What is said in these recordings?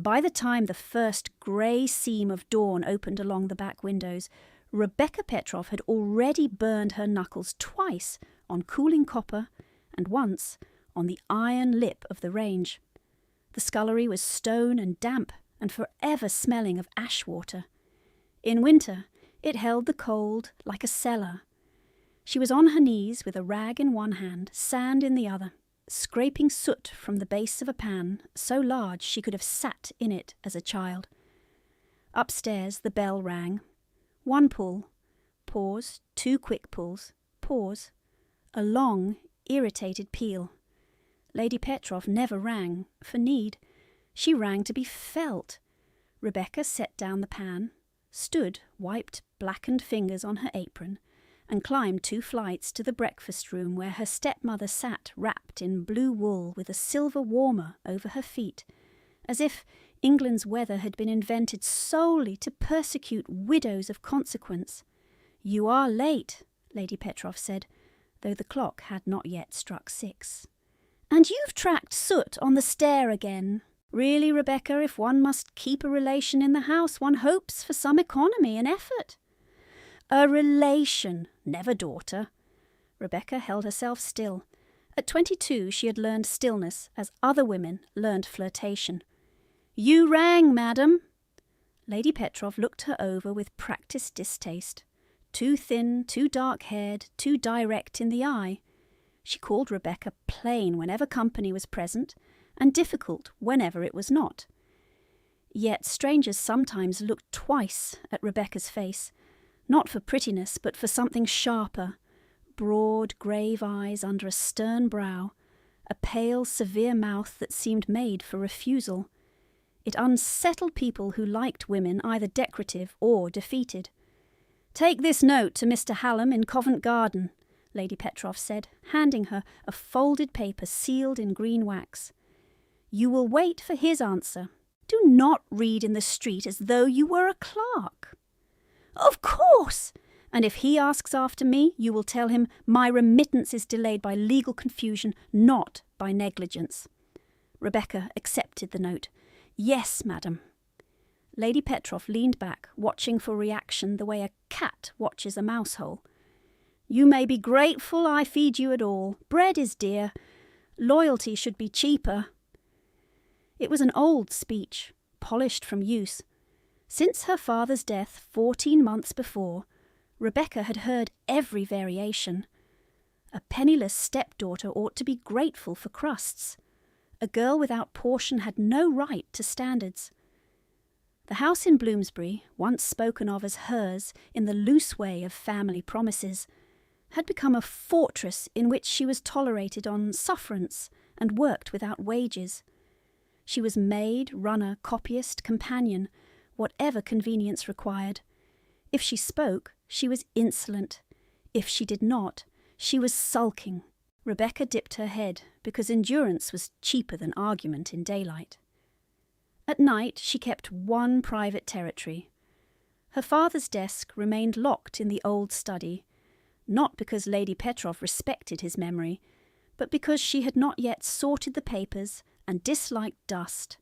By the time the first grey seam of dawn opened along the back windows, Rebecca Petrov had already burned her knuckles twice on cooling copper and once on the iron lip of the range. The scullery was stone and damp and forever smelling of ash water. In winter, it held the cold like a cellar. She was on her knees with a rag in one hand, sand in the other, scraping soot from the base of a pan so large she could have sat in it as a child. Upstairs the bell rang. One pull, pause, two quick pulls, pause, a long, irritated peal. Lady Petrov never rang for need. She rang to be felt. Rebecca set down the pan, stood, wiped blackened fingers on her apron, and climbed 2 flights to the breakfast room where her stepmother sat wrapped in blue wool with a silver warmer over her feet, as if England's weather had been invented solely to persecute widows of consequence. "You are late," Lady Petrov said, though the clock had not yet struck 6. "And you've tracked soot on the stair again. Really, Rebecca, if one must keep a relation in the house, one hopes for some economy and effort." "A relation, never daughter." Rebecca held herself still. At 22 she had learned stillness as other women learned flirtation. "You rang, madam." Lady Petrov looked her over with practised distaste. Too thin, too dark-haired, too direct in the eye. She called Rebecca plain whenever company was present, and difficult whenever it was not. Yet strangers sometimes looked twice at Rebecca's face, not for prettiness, but for something sharper, broad, grave eyes under a stern brow, a pale, severe mouth that seemed made for refusal. It unsettled people who liked women either decorative or defeated. "Take this note to Mr. Hallam in Covent Garden," Lady Petrov said, handing her a folded paper sealed in green wax. "You will wait for his answer. Do not read in the street as though you were a clerk." "Of course! And if he asks after me, you will tell him my remittance is delayed by legal confusion, not by negligence." Rebecca accepted the note. "Yes, madam." Lady Petrov leaned back, watching for reaction the way a cat watches a mouse hole. "You may be grateful I feed you at all. Bread is dear. Loyalty should be cheaper." It was an old speech, polished from use. Since her father's death 14 months before, Rebecca had heard every variation. A penniless stepdaughter ought to be grateful for crusts. A girl without portion had no right to standards. The house in Bloomsbury, once spoken of as hers in the loose way of family promises, had become a fortress in which she was tolerated on sufferance and worked without wages. She was maid, runner, copyist, companion, whatever convenience required. If she spoke, she was insolent. If she did not, she was sulking. Rebecca dipped her head, because endurance was cheaper than argument in daylight. At night she kept one private territory. Her father's desk remained locked in the old study, not because Lady Petrov respected his memory, but because she had not yet sorted the papers and disliked dust.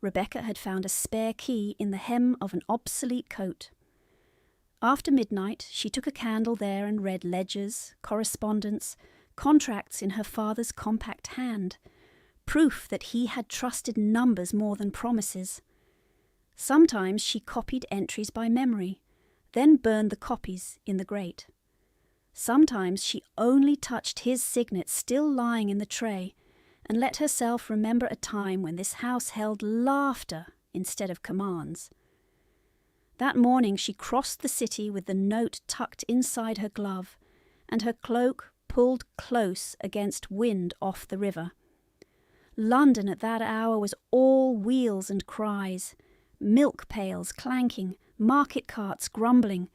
Rebecca had found a spare key in the hem of an obsolete coat. After midnight, she took a candle there and read ledgers, correspondence, contracts in her father's compact hand, proof that he had trusted numbers more than promises. Sometimes she copied entries by memory, then burned the copies in the grate. Sometimes she only touched his signet still lying in the tray, and let herself remember a time when this house held laughter instead of commands. That morning she crossed the city with the note tucked inside her glove, and her cloak pulled close against wind off the river. London at that hour was all wheels and cries, milk pails clanking, market carts grumbling,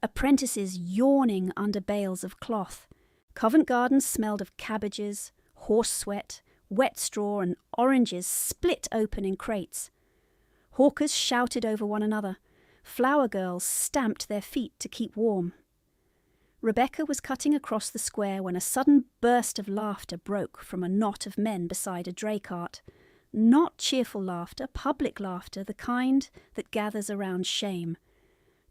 apprentices yawning under bales of cloth. Covent Garden smelled of cabbages, horse sweat, wet straw and oranges split open in crates. Hawkers shouted over one another. Flower girls stamped their feet to keep warm. Rebecca was cutting across the square when a sudden burst of laughter broke from a knot of men beside a dray cart. Not cheerful laughter, public laughter, the kind that gathers around shame.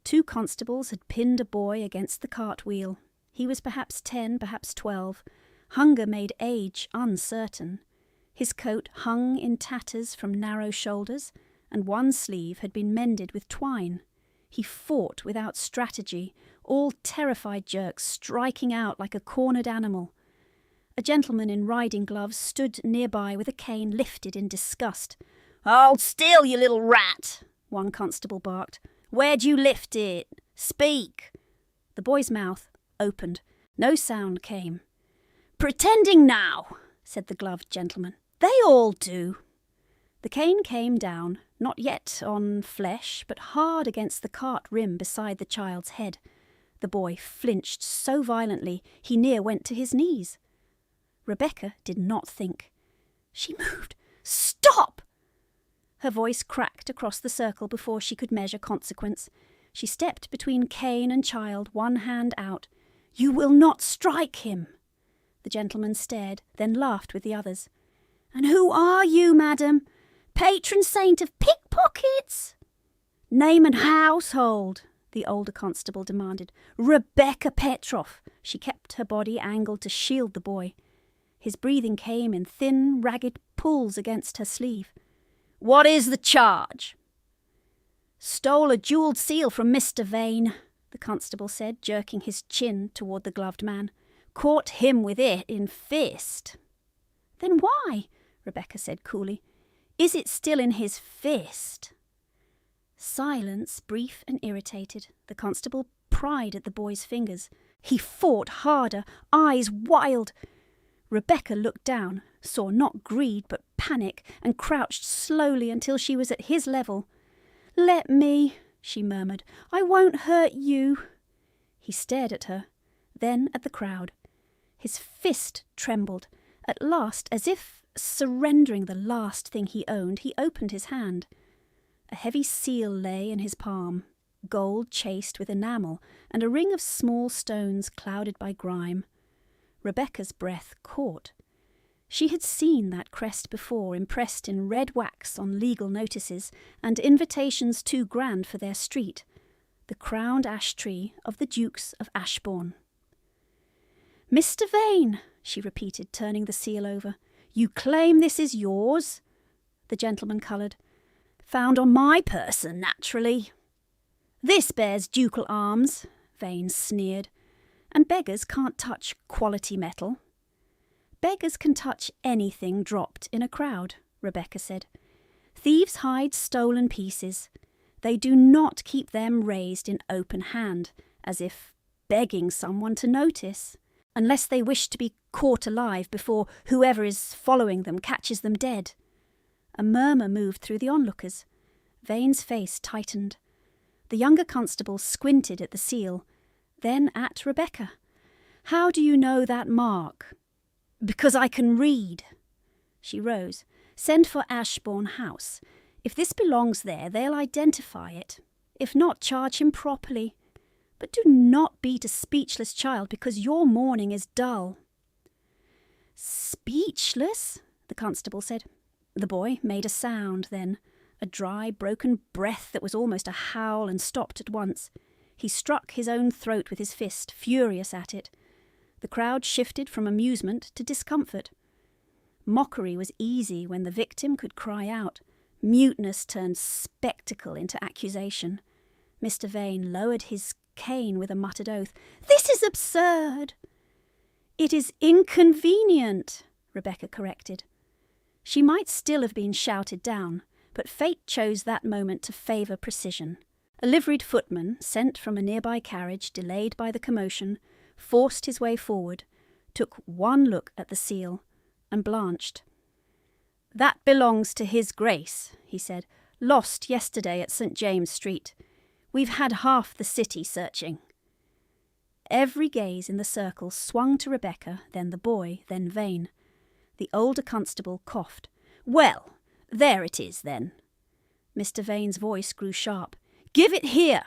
2 constables had pinned a boy against the cart wheel. He was perhaps 10, perhaps 12. Hunger made age uncertain. His coat hung in tatters from narrow shoulders, and one sleeve had been mended with twine. He fought without strategy, all terrified jerks, striking out like a cornered animal. A gentleman in riding gloves stood nearby with a cane lifted in disgust. "Hold still, you little rat!" one constable barked. "Where'd you lift it? Speak!" The boy's mouth opened. No sound came. "Pretending now," said the gloved gentleman. "They all do." The cane came down, not yet on flesh, but hard against the cart rim beside the child's head. The boy flinched so violently he near went to his knees. Rebecca did not think. She moved. "Stop!" Her voice cracked across the circle before she could measure consequence. She stepped between cane and child, one hand out. "You will not strike him." The gentleman stared, then laughed with the others. "And who are you, madam? Patron saint of pickpockets?" "Name and household," the older constable demanded. "Rebecca Petroff." She kept her body angled to shield the boy. His breathing came in thin, ragged pulls against her sleeve. "What is the charge?" "Stole a jewelled seal from Mr. Vane," the constable said, jerking his chin toward the gloved man. "Caught him with it in fist." "Then why?" Rebecca said coolly. "Is it still in his fist?" Silence, brief and irritated. The constable pried at the boy's fingers. He fought harder, eyes wild. Rebecca looked down, saw not greed but panic, and crouched slowly until she was at his level. "Let me," she murmured. "I won't hurt you." He stared at her, then at the crowd. His fist trembled. At last, as if surrendering the last thing he owned, he opened his hand. A heavy seal lay in his palm, gold chased with enamel, and a ring of small stones clouded by grime. Rebecca's breath caught. She had seen that crest before, impressed in red wax on legal notices and invitations too grand for their street. The crowned ash tree of the Dukes of Ashbourne. "Mr. Vane," she repeated, turning the seal over. "You claim this is yours?" The gentleman coloured. "Found on my person, naturally." "This bears ducal arms," Vane sneered. "And beggars can't touch quality metal." "Beggars can touch anything dropped in a crowd," Rebecca said. "Thieves hide stolen pieces. They do not keep them raised in open hand, as if begging someone to notice, unless they wish to be caught alive before whoever is following them catches them dead." A murmur moved through the onlookers. Vane's face tightened. The younger constable squinted at the seal, then at Rebecca. "How do you know that mark?" "Because I can read." She rose. "Send for Ashbourne House. If this belongs there, they'll identify it. If not, charge him properly. But do not beat a speechless child because your morning is dull." "Speechless?" the constable said. The boy made a sound then, a dry, broken breath that was almost a howl and stopped at once. He struck his own throat with his fist, furious at it. The crowd shifted from amusement to discomfort. Mockery was easy when the victim could cry out. Muteness turned spectacle into accusation. Mr. Vane lowered his cane with a muttered oath. "This is absurd." "It is inconvenient," Rebecca corrected. She might still have been shouted down, but fate chose that moment to favour precision. A liveried footman, sent from a nearby carriage, delayed by the commotion, forced his way forward, took one look at the seal, and blanched. "That belongs to His Grace," he said. "Lost yesterday at St. James Street. We've had half the city searching." Every gaze in the circle swung to Rebecca, then the boy, then Vane. The older constable coughed. "Well, there it is, then." Mr. Vane's voice grew sharp. "Give it here."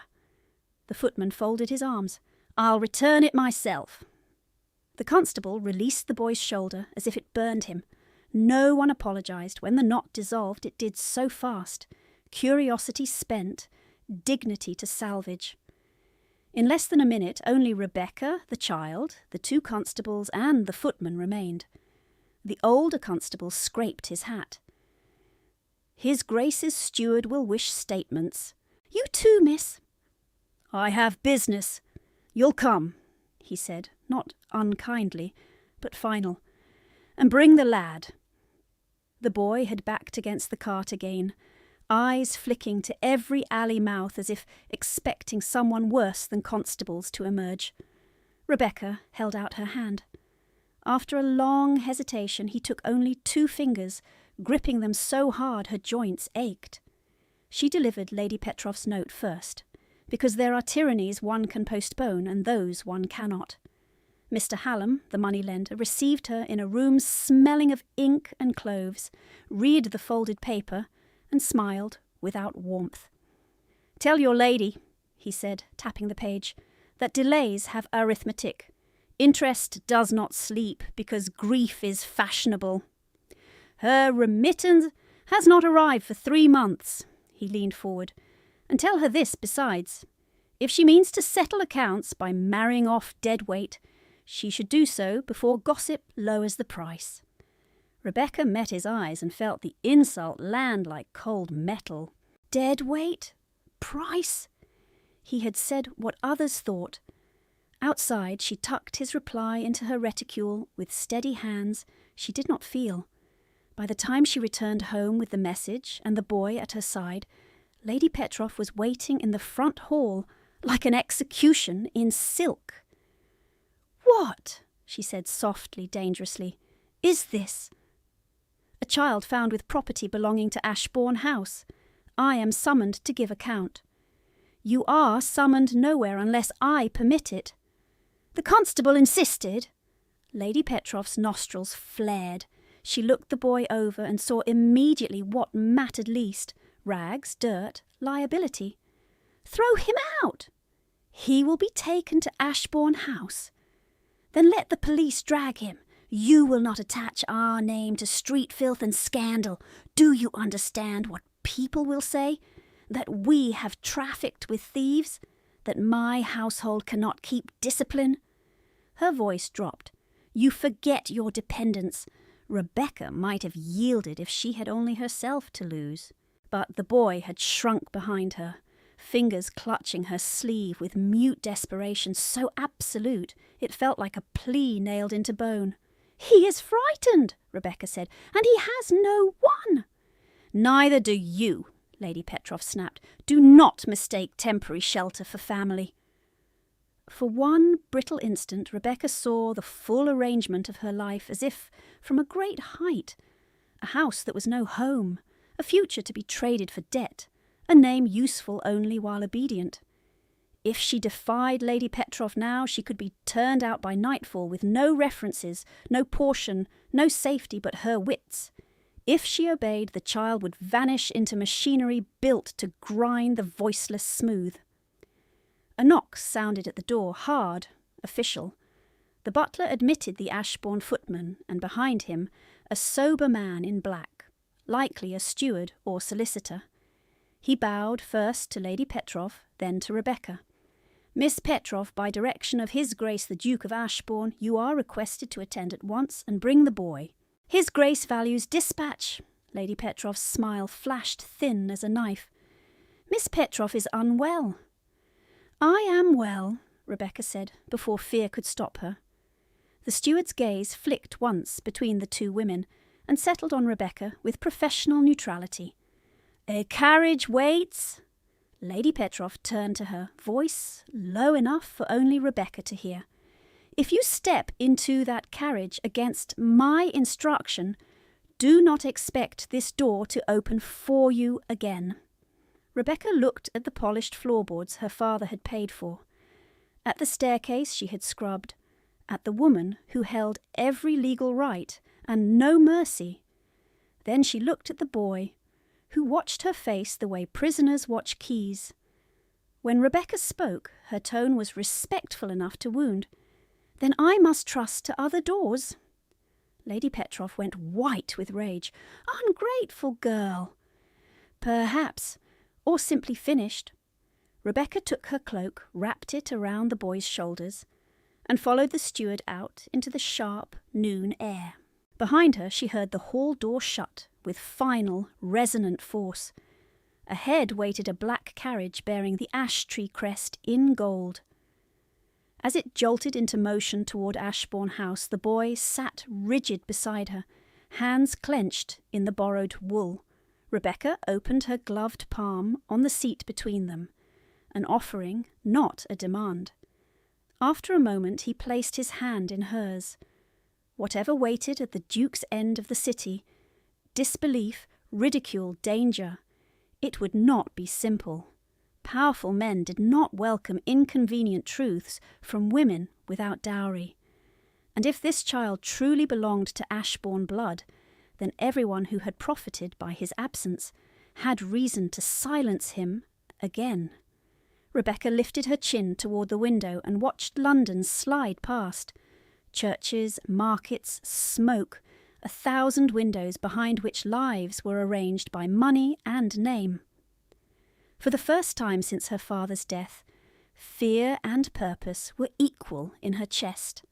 The footman folded his arms. "I'll return it myself." The constable released the boy's shoulder as if it burned him. No one apologised. When the knot dissolved, it did so fast. Curiosity spent, dignity to salvage. In less than a minute, only Rebecca, the child, the 2 constables, and the footman remained. The older constable scraped his hat. "His Grace's steward will wish statements." "You too, miss." "I have business. You'll come," he said, not unkindly, but final. "And bring the lad." The boy had backed against the cart again, eyes flicking to every alley mouth as if expecting someone worse than constables to emerge. Rebecca held out her hand. After a long hesitation, he took only 2 fingers, gripping them so hard her joints ached. She delivered Lady Petrov's note first, because there are tyrannies one can postpone and those one cannot. Mr. Hallam, the money-lender, received her in a room smelling of ink and cloves, read the folded paper, and smiled without warmth. "Tell your lady," he said, tapping the page, "that delays have arithmetic. Interest does not sleep, because grief is fashionable. Her remittance has not arrived for 3 months." He leaned forward. "And tell her this besides. If she means to settle accounts by marrying off deadweight, she should do so before gossip lowers the price." Rebecca met his eyes and felt the insult land like cold metal. Deadweight? Price? He had said what others thought. Outside, she tucked his reply into her reticule with steady hands she did not feel. By the time she returned home with the message and the boy at her side, Lady Petrov was waiting in the front hall like an execution in silk. "What," she said softly, dangerously, "is this?" "A child found with property belonging to Ashbourne House. I am summoned to give account." "You are summoned nowhere unless I permit it." "The constable insisted." Lady Petrov's nostrils flared. She looked the boy over and saw immediately what mattered least: rags, dirt, liability. "Throw him out." "He will be taken to Ashbourne House." "Then let the police drag him. You will not attach our name to street filth and scandal. Do you understand what people will say? That we have trafficked with thieves? That my household cannot keep discipline?" Her voice dropped. "You forget your dependents." Rebecca might have yielded if she had only herself to lose. But the boy had shrunk behind her, fingers clutching her sleeve with mute desperation so absolute it felt like a plea nailed into bone. "He is frightened," Rebecca said, "and he has no one." "Neither do you," Lady Petrov snapped. "Do not mistake temporary shelter for family." For one brittle instant, Rebecca saw the full arrangement of her life as if from a great height. A house that was no home, a future to be traded for debt, a name useful only while obedient. If she defied Lady Petrov now, she could be turned out by nightfall with no references, no portion, no safety but her wits. If she obeyed, the child would vanish into machinery built to grind the voiceless smooth. A knock sounded at the door, hard, official. The butler admitted the Ashbourne footman, and behind him a sober man in black, likely a steward or solicitor. He bowed first to Lady Petrov, then to Rebecca. "Miss Petrov, by direction of His Grace the Duke of Ashbourne, you are requested to attend at once and bring the boy." "His Grace values dispatch." Lady Petrov's smile flashed thin as a knife. "Miss Petrov is unwell." "I am well," Rebecca said, before fear could stop her. The steward's gaze flicked once between the 2 women and settled on Rebecca with professional neutrality. "A carriage waits." Lady Petrov turned to her, voice low enough for only Rebecca to hear. "If you step into that carriage against my instruction, do not expect this door to open for you again." Rebecca looked at the polished floorboards her father had paid for, at the staircase she had scrubbed, at the woman who held every legal right and no mercy. Then she looked at the boy, who watched her face the way prisoners watch keys. When Rebecca spoke, her tone was respectful enough to wound. "Then I must trust to other doors." Lady Petroff went white with rage. Ungrateful girl! Perhaps, or simply finished. Rebecca took her cloak, wrapped it around the boy's shoulders, and followed the steward out into the sharp noon air. Behind her she heard the hall door shut with final, resonant force. Ahead waited a black carriage bearing the ash tree crest in gold. As it jolted into motion toward Ashbourne House, the boy sat rigid beside her, hands clenched in the borrowed wool. Rebecca opened her gloved palm on the seat between them, an offering, not a demand. After a moment he placed his hand in hers. Whatever waited at the Duke's end of the city, disbelief, ridicule, danger, it would not be simple. Powerful men did not welcome inconvenient truths from women without dowry. And if this child truly belonged to Ashbourne blood, then everyone who had profited by his absence had reason to silence him again. Rebecca lifted her chin toward the window and watched London slide past. Churches, markets, smoke, 1,000 windows behind which lives were arranged by money and name. For the first time since her father's death, fear and purpose were equal in her chest.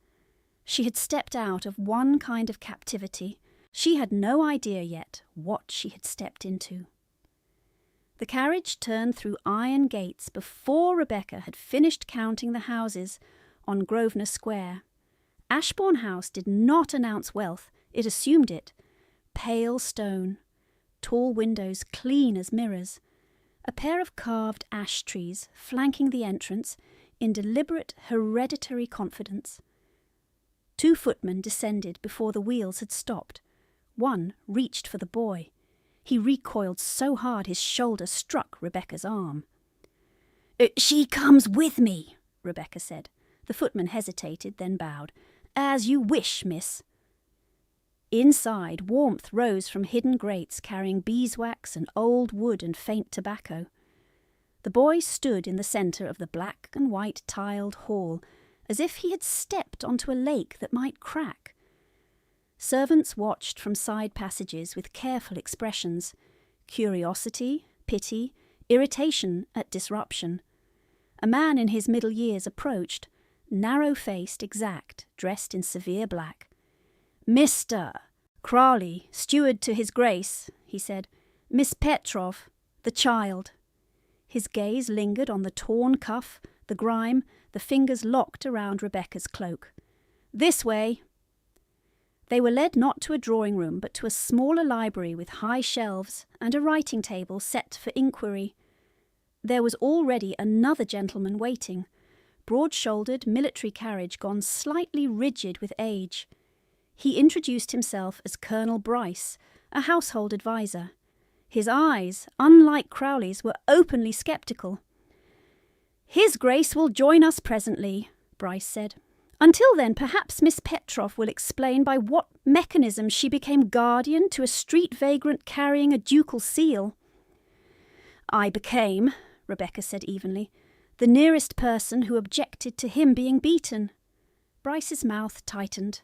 She had stepped out of one kind of captivity. She had no idea yet what she had stepped into. The carriage turned through iron gates before Rebecca had finished counting the houses on Grosvenor Square. Ashbourne House did not announce wealth, it assumed it. Pale stone, tall windows clean as mirrors, a pair of carved ash trees flanking the entrance in deliberate hereditary confidence. 2 footmen descended before the wheels had stopped. One reached for the boy. He recoiled so hard his shoulder struck Rebecca's arm. "She comes with me," Rebecca said. The footman hesitated, then bowed. "As you wish, miss." Inside, warmth rose from hidden grates carrying beeswax and old wood and faint tobacco. The boy stood in the centre of the black and white tiled hall, as if he had stepped onto a lake that might crack. Servants watched from side passages with careful expressions: curiosity, pity, irritation at disruption. A man in his middle years approached, narrow-faced, exact, dressed in severe black. "Mr. Crawley, steward to His Grace," he said. "Miss Petroff, the child." His gaze lingered on the torn cuff, the grime, the fingers locked around Rebecca's cloak. "This way." They were led not to a drawing room, but to a smaller library with high shelves and a writing table set for inquiry. There was already another gentleman waiting, broad-shouldered military carriage gone slightly rigid with age. He introduced himself as Colonel Bryce, a household adviser. His eyes, unlike Crowley's, were openly sceptical. "His Grace will join us presently," Bryce said. "Until then, perhaps Miss Petroff will explain by what mechanism she became guardian to a street vagrant carrying a ducal seal." "I became," Rebecca said evenly, "the nearest person who objected to him being beaten." Bryce's mouth tightened.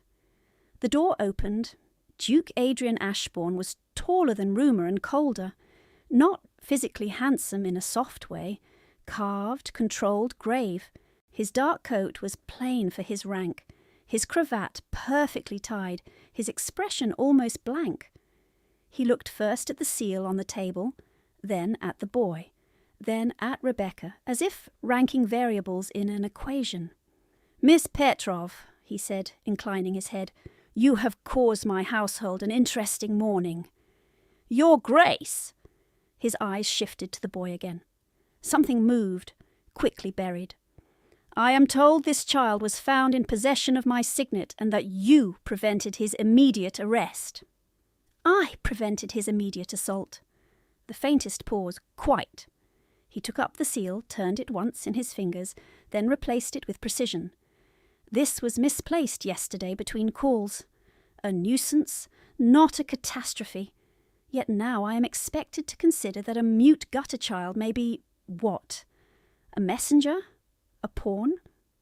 The door opened. Duke Adrian Ashbourne was taller than rumour and colder, not physically handsome in a soft way, carved, controlled, grave. His dark coat was plain for his rank, his cravat perfectly tied, his expression almost blank. He looked first at the seal on the table, then at the boy, then at Rebecca, as if ranking variables in an equation. "Miss Petroff," he said, inclining his head, "you have caused my household an interesting morning." "Your Grace!" His eyes shifted to the boy again. Something moved, quickly buried. "I am told this child was found in possession of my signet and that you prevented his immediate arrest." "I prevented his immediate assault." The faintest pause. "Quite." He took up the seal, turned it once in his fingers, then replaced it with precision. "This was misplaced yesterday between calls. A nuisance, not a catastrophe. Yet now I am expected to consider that a mute gutter child may be, what? A messenger? A pawn?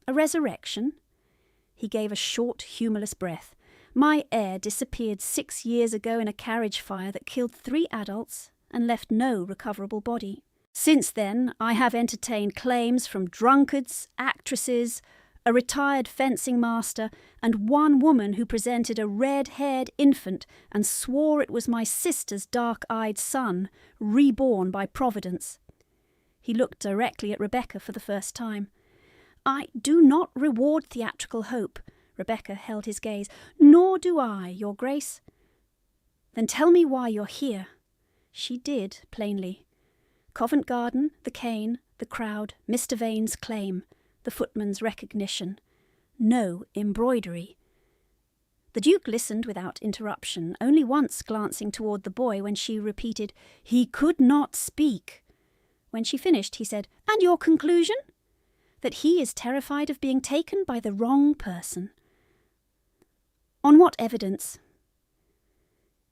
A resurrection?" He gave a short, humourless breath. My heir disappeared 6 years ago in a carriage fire that killed 3 adults and left no recoverable body. Since then, I have entertained claims from drunkards, actresses, a retired fencing master, and one woman who presented a red-haired infant and swore it was my sister's dark-eyed son, reborn by Providence. He looked directly at Rebecca for the first time. I do not reward theatrical hope. Rebecca held his gaze. Nor do I, Your Grace. Then tell me why you're here. She did, plainly. Covent Garden, the cane, the crowd, Mr. Vane's claim, the footman's recognition. No embroidery. The Duke listened without interruption, only once glancing toward the boy when she repeated, "He could not speak." When she finished, he said, "And your conclusion?" "That he is terrified of being taken by the wrong person." "On what evidence?"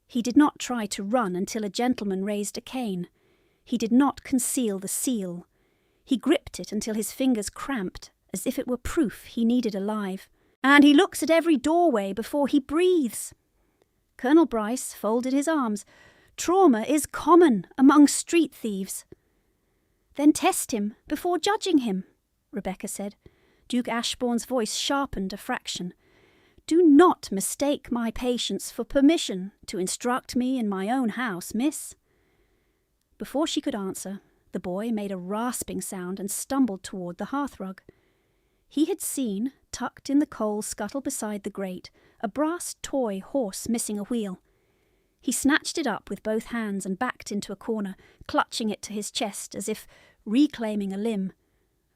He did not try to run until a gentleman raised a cane. He did not conceal the seal. He gripped it until his fingers cramped, as if it were proof he needed alive. "And he looks at every doorway before he breathes." Colonel Bryce folded his arms. "Trauma is common among street thieves." "Then test him before judging him," Rebecca said. Duke Ashbourne's voice sharpened a fraction. "Do not mistake my patience for permission to instruct me in my own house, miss." Before she could answer, the boy made a rasping sound and stumbled toward the hearthrug. He had seen, tucked in the coal scuttle beside the grate, a brass toy horse missing a wheel. He snatched it up with both hands and backed into a corner, clutching it to his chest as if reclaiming a limb.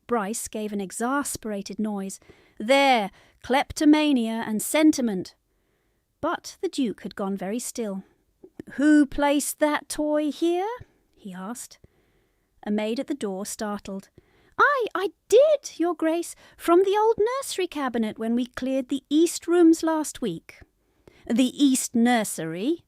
Bryce gave an exasperated noise. "There, kleptomania and sentiment." But the Duke had gone very still. "Who placed that toy here?" he asked. A maid at the door startled. I did, Your Grace, from the old nursery cabinet when we cleared the east rooms last week." "The east nursery?"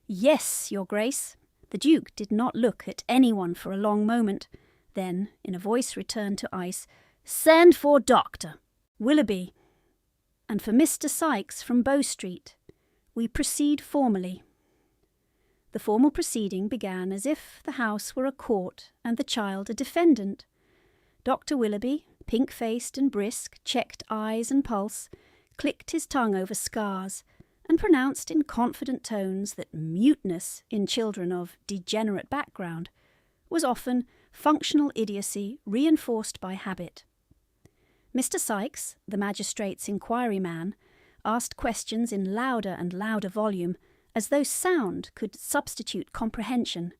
"Yes, Your Grace." The Duke did not look at anyone for a long moment. Then, in a voice returned to ice, "Send for Dr. Willoughby, and for Mr. Sykes from Bow Street. We proceed formally." The formal proceeding began as if the house were a court and the child a defendant. Dr. Willoughby, pink-faced and brisk, checked eyes and pulse, clicked his tongue over scars, and pronounced in confident tones that muteness in children of degenerate background was often functional idiocy reinforced by habit. Mr. Sykes, the magistrate's inquiry man, asked questions in louder and louder volume, as though sound could substitute comprehension.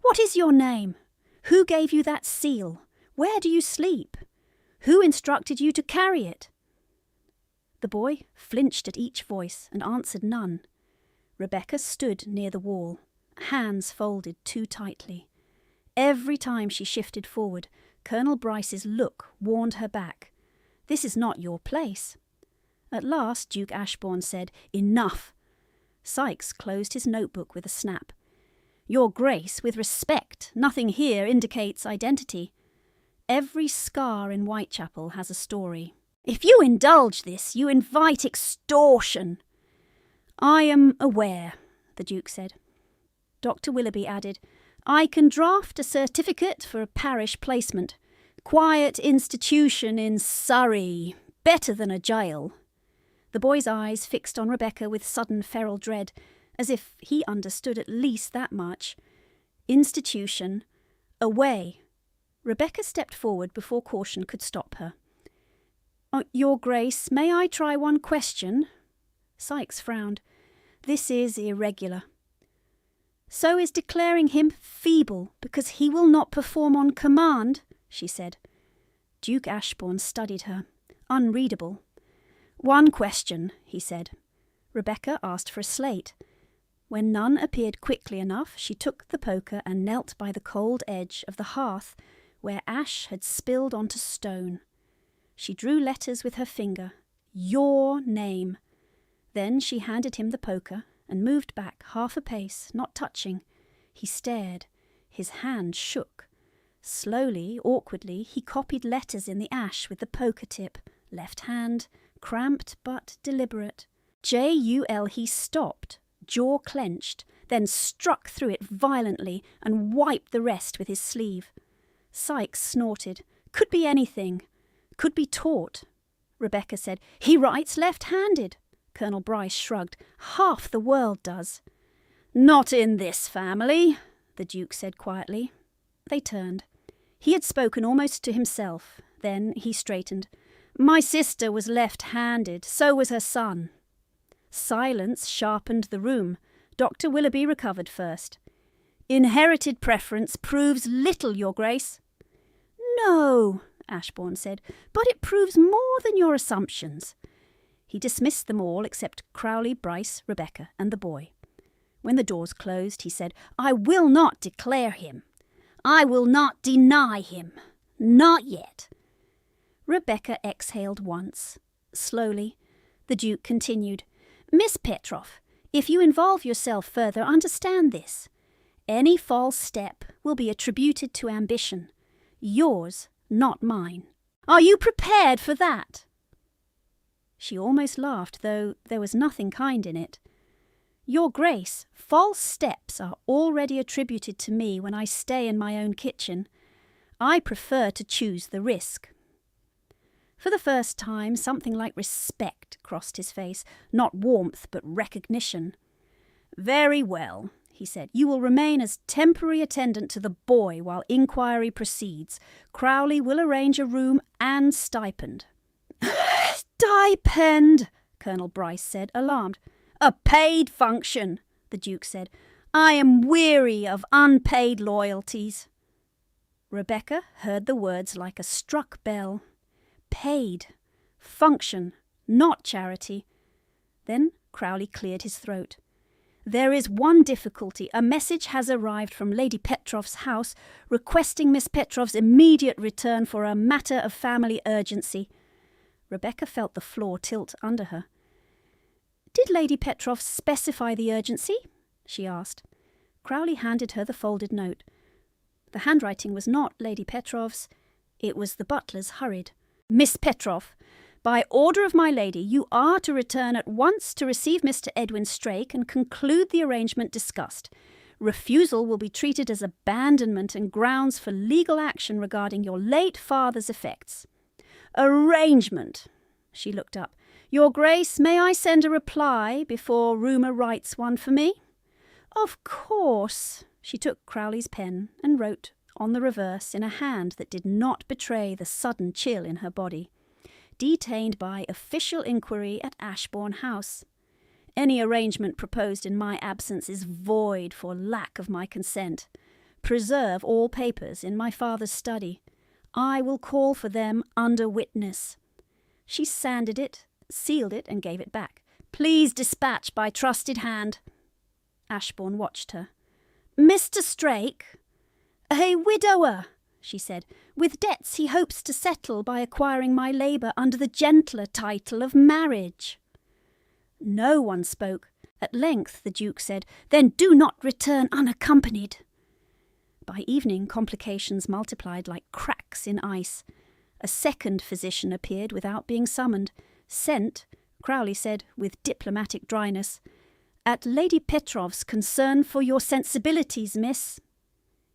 "What is your name? Who gave you that seal? Where do you sleep? Who instructed you to carry it?" The boy flinched at each voice and answered none. Rebecca stood near the wall, hands folded too tightly. Every time she shifted forward, Colonel Bryce's look warned her back. "This is not your place." At last Duke Ashbourne said, "Enough." Sykes closed his notebook with a snap. "Your Grace, with respect, nothing here indicates identity. Every scar in Whitechapel has a story. If you indulge this, you invite extortion." "I am aware," the Duke said. Dr. Willoughby added, "I can draft a certificate for a parish placement. Quiet institution in Surrey. Better than a jail." The boy's eyes fixed on Rebecca with sudden feral dread, as if he understood at least that much. Institution. Away. Rebecca stepped forward before caution could stop her. "Your Grace, may I try one question?" Sykes frowned. "This is irregular." "So is declaring him feeble because he will not perform on command," she said. Duke Ashbourne studied her, unreadable. "One question," he said. Rebecca asked for a slate. When none appeared quickly enough, she took the poker and knelt by the cold edge of the hearth where ash had spilled onto stone. She drew letters with her finger. "Your name." Then she handed him the poker and moved back half a pace, not touching. He stared. His hand shook. Slowly, awkwardly, he copied letters in the ash with the poker tip. Left hand, cramped but deliberate. Jul, he stopped, jaw clenched, then struck through it violently and wiped the rest with his sleeve. Sykes snorted. Could be anything. Could be taught. Rebecca said, "He writes left-handed." Colonel Bryce shrugged. "Half the world does." "Not in this family," the Duke said quietly. They turned. He had spoken almost to himself. Then he straightened. "My sister was left-handed. So was her son." Silence sharpened the room. Dr. Willoughby recovered first. "Inherited preference proves little, Your Grace." "No," Ashbourne said, "but it proves more than your assumptions." He dismissed them all except Crowley, Bryce, Rebecca, and the boy. When the doors closed, he said, "I will not declare him. I will not deny him. Not yet." Rebecca exhaled once. Slowly, the Duke continued, "Miss Petroff, if you involve yourself further, understand this. Any false step will be attributed to ambition. Yours, not mine. Are you prepared for that?" She almost laughed, though there was nothing kind in it. "Your Grace, false steps are already attributed to me when I stay in my own kitchen. I prefer to choose the risk." For the first time, something like respect crossed his face, not warmth, but recognition. "Very well," he said. "You will remain as temporary attendant to the boy while inquiry proceeds. Crowley will arrange a room and stipend." "Stipend," Colonel Bryce said, alarmed. "A paid function," the Duke said. "I am weary of unpaid loyalties." Rebecca heard the words like a struck bell. Paid. Function, not charity. Then Crowley cleared his throat. "There is one difficulty. A message has arrived from Lady Petroff's house requesting Miss Petroff's immediate return for a matter of family urgency." Rebecca felt the floor tilt under her. "Did Lady Petroff specify the urgency?" she asked. Crowley handed her the folded note. The handwriting was not Lady Petroff's. It was the butler's hurried. "Miss Petroff, by order of my lady, you are to return at once to receive Mr. Edwin Strake and conclude the arrangement discussed. Refusal will be treated as abandonment and grounds for legal action regarding your late father's effects." "Arrangement!" She looked up. "Your Grace, may I send a reply before rumour writes one for me?" "Of course." She took Crowley's pen and wrote on the reverse in a hand that did not betray the sudden chill in her body. "Detained by official inquiry at Ashbourne House. Any arrangement proposed in my absence is void for lack of my consent. Preserve all papers in my father's study. I will call for them under witness." She sanded it, sealed it, and gave it back. "Please dispatch by trusted hand." Ashbourne watched her. "Mr. Strake?" "A widower," she said, "with debts he hopes to settle by acquiring my labour under the gentler title of marriage." No one spoke. At length the Duke said, "Then do not return unaccompanied." By evening complications multiplied like cracks in ice. A second physician appeared without being summoned. Sent, Crowley said with diplomatic dryness, "At Lady Petroff's concern for your sensibilities, miss."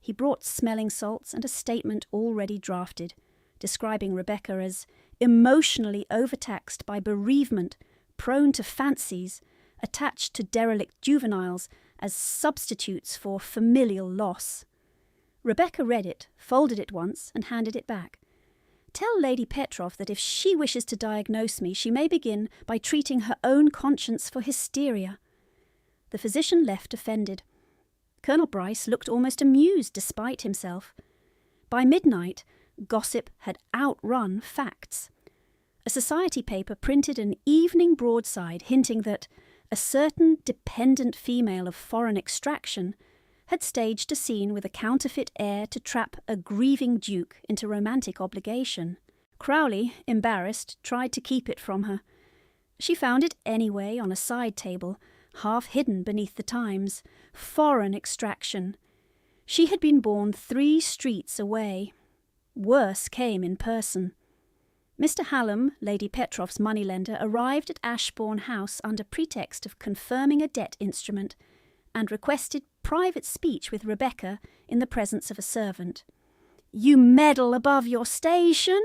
He brought smelling salts and a statement already drafted, describing Rebecca as emotionally overtaxed by bereavement, prone to fancies, attached to derelict juveniles as substitutes for familial loss. Rebecca read it, folded it once, and handed it back. "Tell Lady Petroff that if she wishes to diagnose me, she may begin by treating her own conscience for hysteria." The physician left offended. Colonel Bryce looked almost amused despite himself. By midnight, gossip had outrun facts. A society paper printed an evening broadside hinting that a certain dependent female of foreign extraction had staged a scene with a counterfeit heir to trap a grieving duke into romantic obligation. Crowley, embarrassed, tried to keep it from her. She found it anyway on a side table, half hidden beneath the Times. Foreign extraction. She had been born 3 streets away. Worse came in person. Mr. Hallam, Lady Petrov's moneylender, arrived at Ashbourne House under pretext of confirming a debt instrument and requested private speech with Rebecca in the presence of a servant. "You meddle above your station,"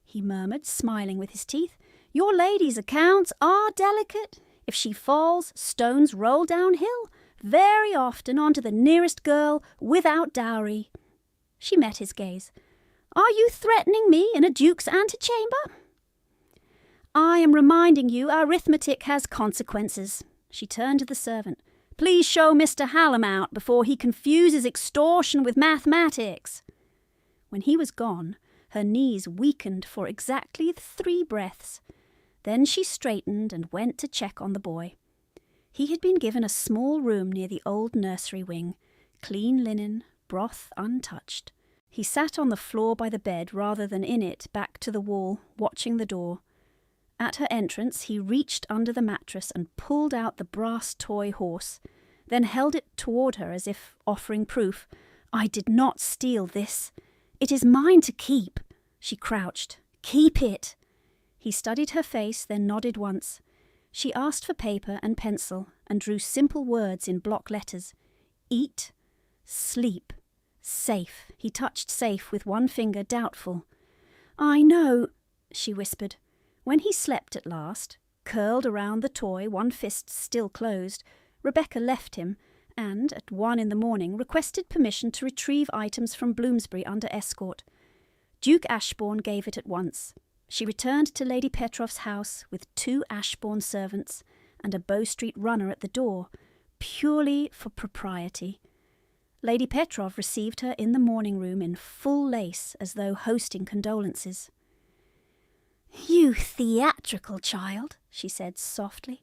he murmured, smiling with his teeth. "Your lady's accounts are delicate. If she falls, stones roll downhill, very often onto the nearest girl without dowry." She met his gaze. "Are you threatening me in a duke's antechamber?" "I am reminding you arithmetic has consequences." She turned to the servant. "Please show Mr. Hallam out before he confuses extortion with mathematics." When he was gone, her knees weakened for exactly 3 breaths. Then she straightened and went to check on the boy. He had been given a small room near the old nursery wing, clean linen, broth untouched. He sat on the floor by the bed rather than in it, back to the wall, watching the door. At her entrance, he reached under the mattress and pulled out the brass toy horse, then held it toward her as if offering proof. "I did not steal this. It is mine to keep." She crouched. "Keep it." He studied her face, then nodded once. She asked for paper and pencil and drew simple words in block letters. Eat, sleep, safe. He touched safe with one finger, doubtful. "I know," she whispered. When he slept at last, curled around the toy, one fist still closed, Rebecca left him and, at 1 a.m, requested permission to retrieve items from Bloomsbury under escort. Duke Ashbourne gave it at once. She returned to Lady Petrov's house with 2 Ashbourne servants and a Bow Street runner at the door, purely for propriety. Lady Petrov received her in the morning room in full lace, as though hosting condolences. "You theatrical child," she said softly.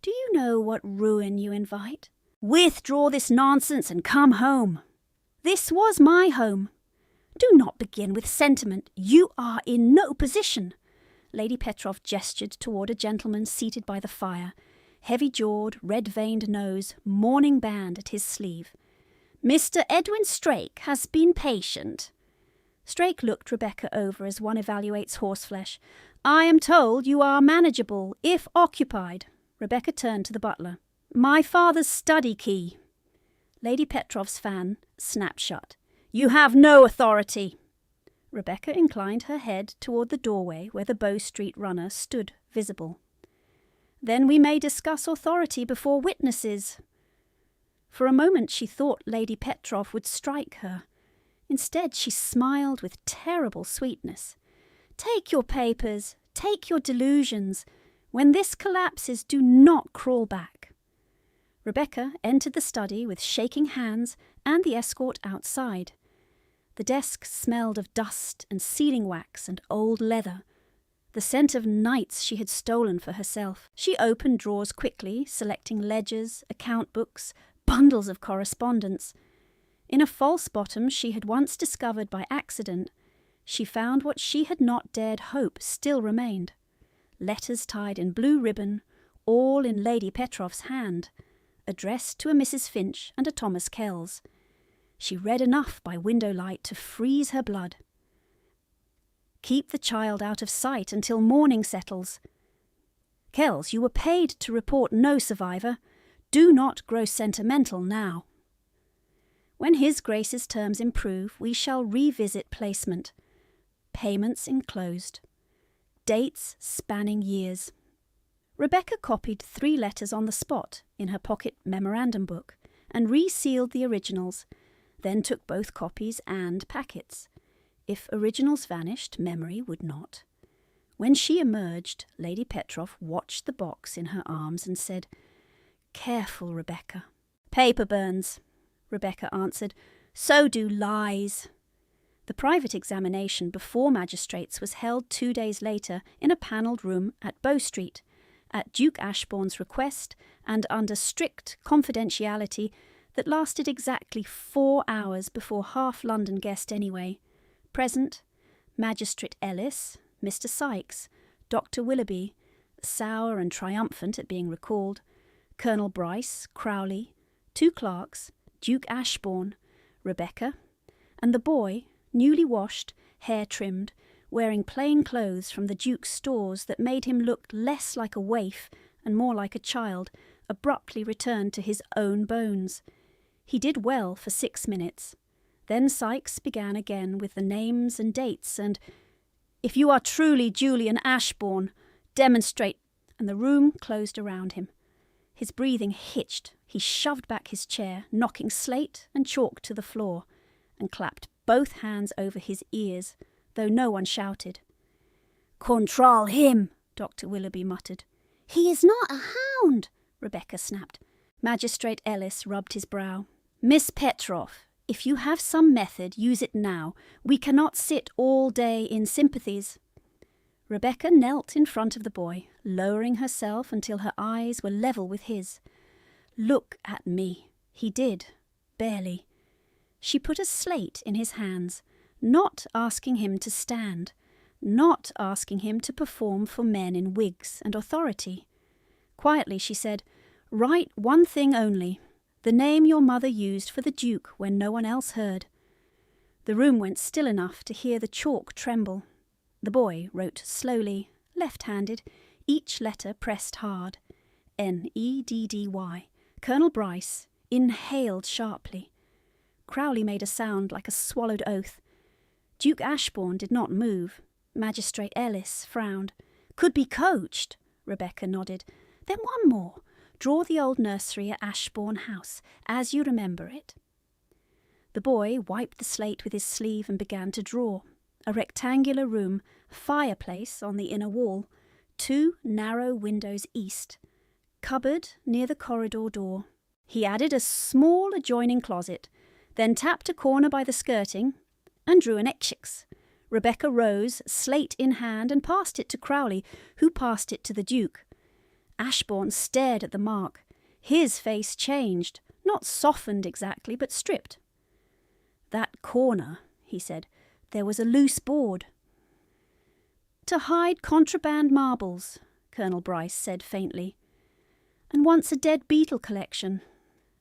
"Do you know what ruin you invite? Withdraw this nonsense and come home. This was my home. Do not begin with sentiment. You are in no position." Lady Petrov gestured toward a gentleman seated by the fire, heavy-jawed, red-veined nose, mourning band at his sleeve. "Mr. Edwin Strake has been patient." Strake looked Rebecca over as one evaluates horseflesh. "I am told you are manageable, if occupied." Rebecca turned to the butler. "My father's study key." Lady Petrov's fan snapped shut. "You have no authority." Rebecca inclined her head toward the doorway where the Bow Street runner stood visible. "Then we may discuss authority before witnesses." For a moment she thought Lady Petrov would strike her. Instead, she smiled with terrible sweetness. "Take your papers, take your delusions. When this collapses, do not crawl back." Rebecca entered the study with shaking hands and the escort outside. The desk smelled of dust and sealing wax and old leather, the scent of nights she had stolen for herself. She opened drawers quickly, selecting ledgers, account books, bundles of correspondence. In a false bottom she had once discovered by accident, she found what she had not dared hope still remained. Letters tied in blue ribbon, all in Lady Petrov's hand, addressed to a Mrs. Finch and a Thomas Kells. She read enough by window light to freeze her blood. "Keep the child out of sight until morning settles. Kells, you were paid to report no survivor. Do not grow sentimental now. When His Grace's terms improve, we shall revisit placement. Payments enclosed. Dates spanning years." Rebecca copied 3 letters on the spot in her pocket memorandum book and resealed the originals, then took both copies and packets. If originals vanished, memory would not. When she emerged, Lady Petrov watched the box in her arms and said, "Careful, Rebecca." "Paper burns," Rebecca answered. "So do lies." The private examination before magistrates was held 2 days later in a panelled room at Bow Street, at Duke Ashbourne's request and under strict confidentiality that lasted exactly 4 hours before half London guessed anyway. Present, Magistrate Ellis, Mr. Sykes, Dr. Willoughby, sour and triumphant at being recalled, Colonel Bryce, Crowley, 2 clerks, Duke Ashbourne, Rebecca, and the boy, newly washed, hair trimmed, wearing plain clothes from the Duke's stores that made him look less like a waif and more like a child, abruptly returned to his own bones. He did well for 6 minutes. Then Sikes began again with the names and dates and, "If you are truly Julian Ashbourne, demonstrate," and the room closed around him. His breathing hitched. He shoved back his chair, knocking slate and chalk to the floor, and clapped both hands over his ears, though no one shouted. "Control him," Dr. Willoughby muttered. "He is not a hound," Rebecca snapped. Magistrate Ellis rubbed his brow. "Miss Petroff, if you have some method, use it now. We cannot sit all day in sympathies." Rebecca knelt in front of the boy, lowering herself until her eyes were level with his. "Look at me." He did, barely. She put a slate in his hands, not asking him to stand, not asking him to perform for men in wigs and authority. Quietly she said, "Write one thing only, the name your mother used for the Duke when no one else heard." The room went still enough to hear the chalk tremble. The boy wrote slowly, left-handed, each letter pressed hard. N-E-D-D-Y. Colonel Bryce inhaled sharply. Crowley made a sound like a swallowed oath. Duke Ashbourne did not move. Magistrate Ellis frowned. "Could be coached," Rebecca nodded. "Then one more. Draw the old nursery at Ashbourne House, as you remember it." The boy wiped the slate with his sleeve and began to draw. A rectangular room, fireplace on the inner wall, 2 narrow windows east, cupboard near the corridor door. He added a small adjoining closet, then tapped a corner by the skirting and drew an X. Rebecca rose, slate in hand, and passed it to Crowley, who passed it to the Duke. Ashbourne stared at the mark. His face changed, not softened exactly, but stripped. "That corner," he said, "there was a loose board." "To hide contraband marbles," Colonel Bryce said faintly. "And once a dead beetle collection."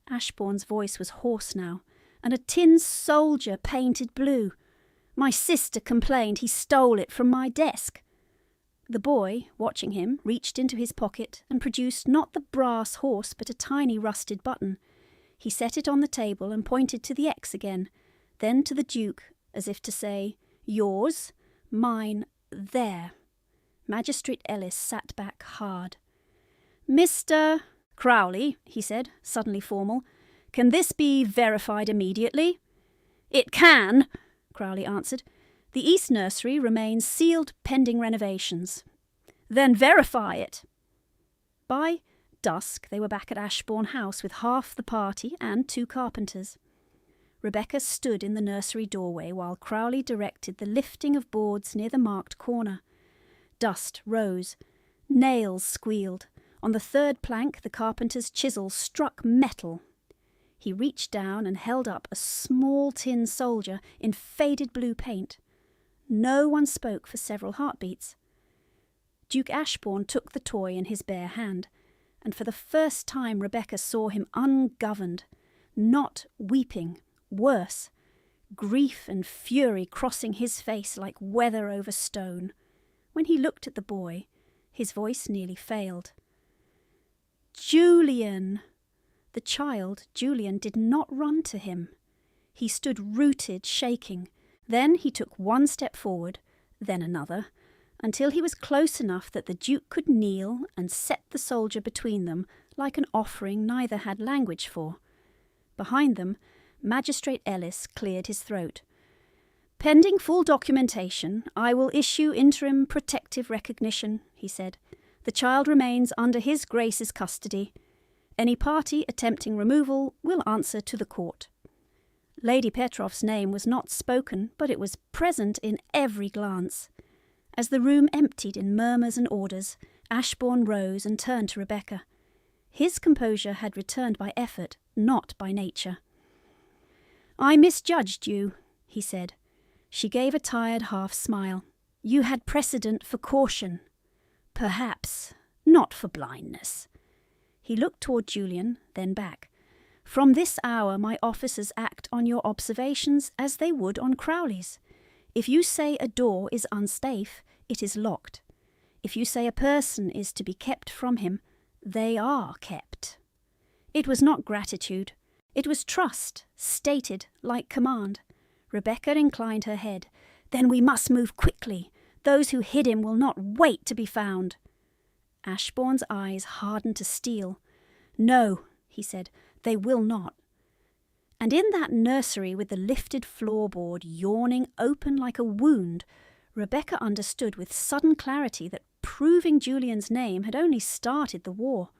Ashbourne's voice was hoarse now. "And a tin soldier painted blue. My sister complained he stole it from my desk." The boy, watching him, reached into his pocket and produced not the brass horse but a tiny rusted button. He set it on the table and pointed to the X again, then to the Duke, as if to say, "Yours, mine, there." Magistrate Ellis sat back hard. "Mr. Crowley," he said, suddenly formal, "can this be verified immediately?" "It can," Crowley answered. "The East Nursery remains sealed pending renovations." "Then verify it." By dusk they were back at Ashbourne House with half the party and 2 carpenters. Rebecca stood in the nursery doorway while Crowley directed the lifting of boards near the marked corner. Dust rose. Nails squealed. On the 3rd plank the carpenter's chisel struck metal. He reached down and held up a small tin soldier in faded blue paint. No one spoke for several heartbeats. Duke Ashbourne took the toy in his bare hand, and for the first time Rebecca saw him ungoverned, not weeping, worse, grief and fury crossing his face like weather over stone. When he looked at the boy, his voice nearly failed. "Julian!" The child, Julian, did not run to him. He stood rooted, shaking. Then he took one step forward, then another, until he was close enough that the Duke could kneel and set the soldier between them like an offering neither had language for. Behind them, Magistrate Ellis cleared his throat. "Pending full documentation, I will issue interim protective recognition," he said. "The child remains under His Grace's custody. Any party attempting removal will answer to the court." Lady Petroff's name was not spoken, but it was present in every glance. As the room emptied in murmurs and orders, Ashbourne rose and turned to Rebecca. His composure had returned by effort, not by nature. "I misjudged you," he said. She gave a tired half-smile. "You had precedent for caution. Perhaps, not for blindness." He looked toward Julian, then back. "From this hour my officers act on your observations as they would on Crowley's. If you say a door is unsafe, it is locked. If you say a person is to be kept from him, they are kept. It was not gratitude. It was trust, stated like command. Rebecca inclined her head. Then we must move quickly. Those who hid him will not wait to be found. Ashbourne's eyes hardened to steel. No, he said, they will not. And in that nursery with the lifted floorboard yawning open like a wound, Rebecca understood with sudden clarity that proving Julian's name had only started the war.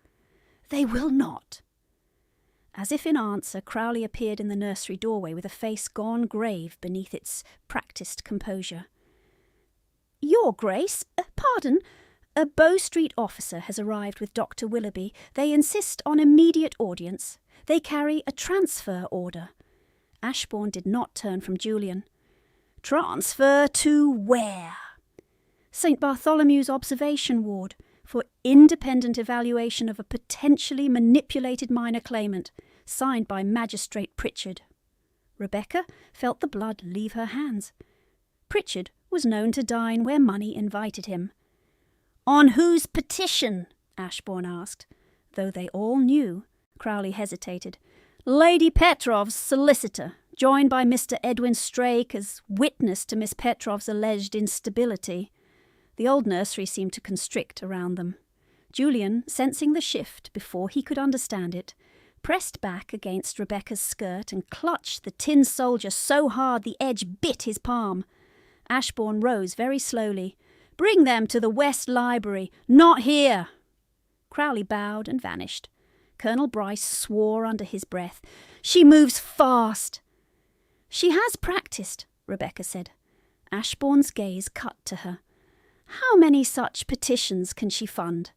They will not. As if in answer, Crowley appeared in the nursery doorway with a face gone grave beneath its practised composure. Your Grace, pardon, a Bow Street officer has arrived with Dr. Willoughby. They insist on immediate audience. They carry a transfer order. Ashbourne did not turn from Julian. Transfer to where? St. Bartholomew's observation ward for independent evaluation of a potentially manipulated minor claimant, signed by Magistrate Pritchard. Rebecca felt the blood leave her hands. Pritchard was known to dine where money invited him. On whose petition? Ashbourne asked. Though they all knew, Crowley hesitated. Lady Petrov's solicitor, joined by Mr. Edwin Strake as witness to Miss Petrov's alleged instability. The old nursery seemed to constrict around them. Julian, sensing the shift before he could understand it, pressed back against Rebecca's skirt and clutched the tin soldier so hard the edge bit his palm. Ashbourne rose very slowly. Bring them to the West Library, not here. Crowley bowed and vanished. Colonel Bryce swore under his breath. She moves fast. She has practised, Rebecca said. Ashbourne's gaze cut to her. How many such petitions can she fund?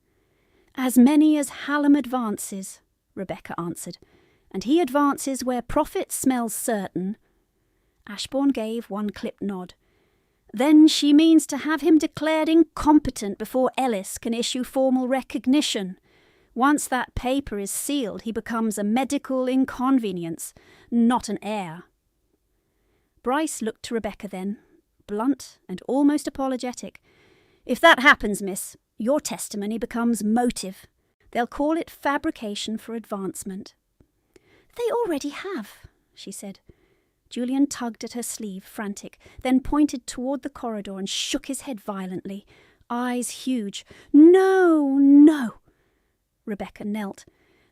As many as Hallam advances, Rebecca answered, and he advances where profit smells certain. Ashbourne gave one clipped nod. Then she means to have him declared incompetent before Ellis can issue formal recognition. Once that paper is sealed, he becomes a medical inconvenience, not an heir. Bryce looked to Rebecca then, blunt and almost apologetic. If that happens, miss, your testimony becomes motive. They'll call it fabrication for advancement. They already have, she said. Julian tugged at her sleeve, frantic, then pointed toward the corridor and shook his head violently, eyes huge. No, no. Rebecca knelt.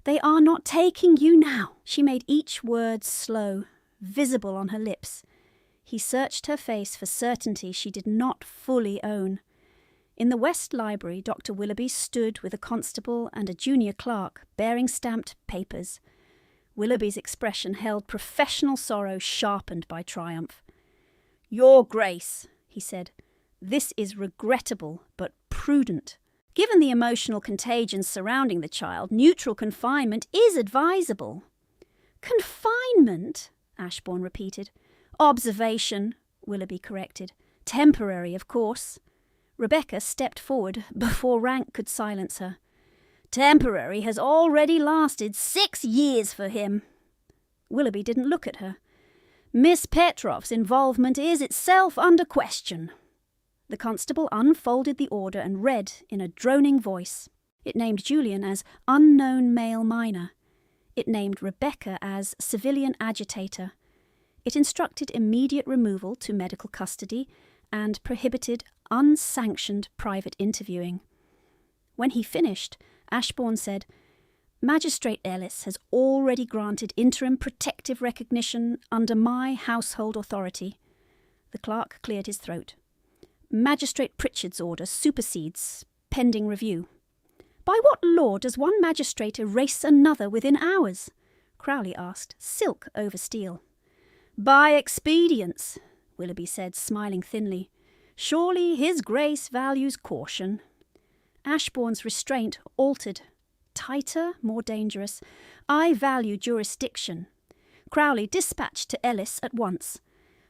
They are not taking you now. She made each word slow, visible on her lips. He searched her face for certainty she did not fully own. In the West Library, Dr. Willoughby stood with a constable and a junior clerk, bearing stamped papers. Willoughby's expression held professional sorrow sharpened by triumph. Your Grace, he said, this is regrettable but prudent. Given the emotional contagion surrounding the child, neutral confinement is advisable. Confinement? Ashbourne repeated. Observation, Willoughby corrected. Temporary, of course. Rebecca stepped forward before rank could silence her. Temporary has already lasted 6 years for him. Willoughby didn't look at her. Miss Petrov's involvement is itself under question. The constable unfolded the order and read in a droning voice. It named Julian as unknown male minor. It named Rebecca as civilian agitator. It instructed immediate removal to medical custody and prohibited unsanctioned private interviewing. When he finished, Ashbourne said, Magistrate Ellis has already granted interim protective recognition under my household authority. The clerk cleared his throat. Magistrate Pritchard's order supersedes, pending review. By what law does one magistrate erase another within hours? Crowley asked, silk over steel. By expedience, Willoughby said, smiling thinly. Surely his Grace values caution. Ashbourne's restraint altered. Tighter, more dangerous. I value jurisdiction. Crowley dispatched to Ellis at once.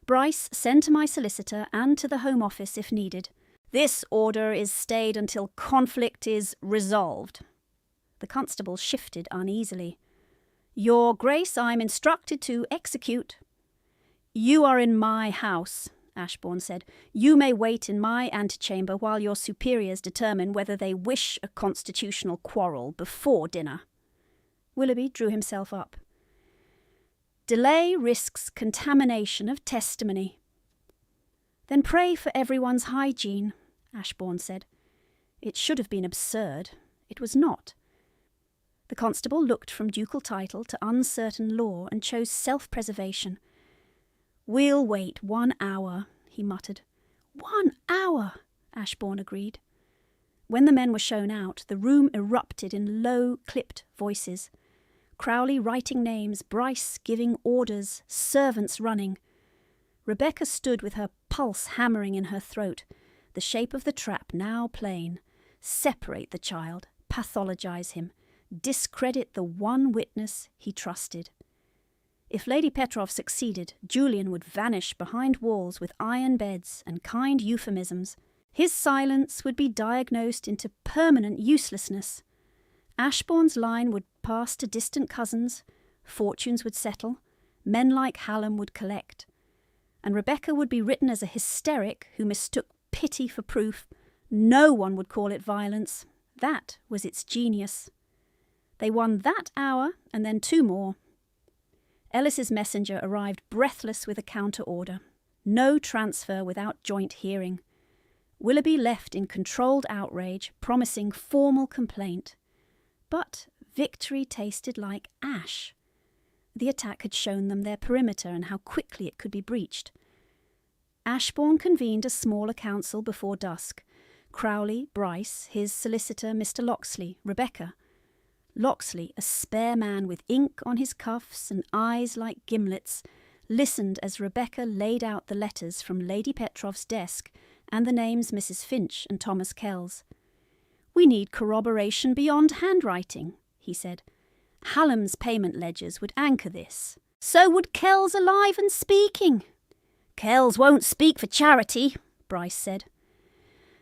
Bryce send to my solicitor and to the Home Office if needed. This order is stayed until conflict is resolved. The constable shifted uneasily. Your Grace, I'm instructed to execute. You are in my house, Ashbourne said. "You may wait in my antechamber while your superiors determine whether they wish a constitutional quarrel before dinner." Willoughby drew himself up. "Delay risks contamination of testimony." "Then pray for everyone's hygiene," Ashbourne said. It should have been absurd. It was not. The constable looked from ducal title to uncertain law and chose self-preservation. "We'll wait 1 hour," he muttered. 1 hour, Ashbourne agreed. When the men were shown out, the room erupted in low, clipped voices. Crowley writing names, Bryce giving orders, servants running. Rebecca stood with her pulse hammering in her throat, the shape of the trap now plain. Separate the child, pathologise him, discredit the one witness he trusted. If Lady Petrov succeeded, Julian would vanish behind walls with iron beds and kind euphemisms. His silence would be diagnosed into permanent uselessness. Ashbourne's line would pass to distant cousins, fortunes would settle, men like Hallam would collect, and Rebecca would be written as a hysteric who mistook pity for proof. No one would call it violence. That was its genius. They won that hour and then 2 more. Ellis's messenger arrived breathless with a counter-order. No transfer without joint hearing. Willoughby left in controlled outrage, promising formal complaint. But victory tasted like ash. The attack had shown them their perimeter and how quickly it could be breached. Ashbourne convened a smaller council before dusk. Crowley, Bryce, his solicitor, Mr. Locksley, Rebecca. Locksley, a spare man with ink on his cuffs and eyes like gimlets, listened as Rebecca laid out the letters from Lady Petrov's desk and the names Mrs. Finch and Thomas Kells. "We need corroboration beyond handwriting," he said. "Hallam's payment ledgers would anchor this. So would Kells alive and speaking." "Kells won't speak for charity," Bryce said.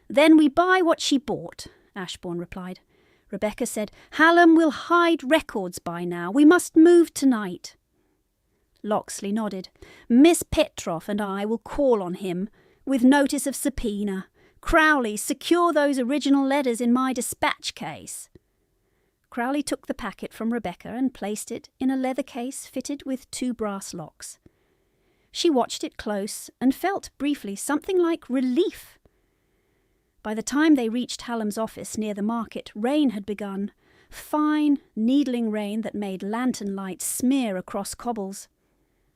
"Then we buy what she bought," Ashbourne replied. Rebecca said, "Hallam will hide records by now. We must move tonight." Locksley nodded. "Miss Petrov and I will call on him with notice of subpoena. Crowley, secure those original letters in my dispatch case." Crowley took the packet from Rebecca and placed it in a leather case fitted with 2 brass locks. She watched it close and felt briefly something like relief. By the time they reached Hallam's office near the market, rain had begun, fine, needling rain that made lantern light smear across cobbles.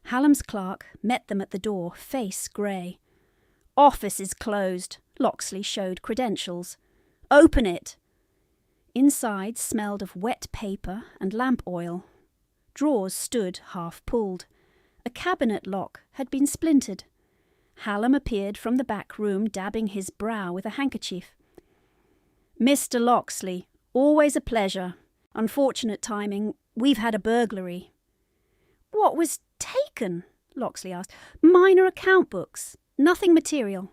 Hallam's clerk met them at the door, face grey. "Office is closed," Locksley showed credentials. "Open it." Inside smelled of wet paper and lamp oil. Drawers stood half pulled. A cabinet lock had been splintered. Hallam appeared from the back room, dabbing his brow with a handkerchief. "Mr. Locksley, always a pleasure. Unfortunate timing. We've had a burglary." "What was taken?" Locksley asked. "Minor account books. Nothing material."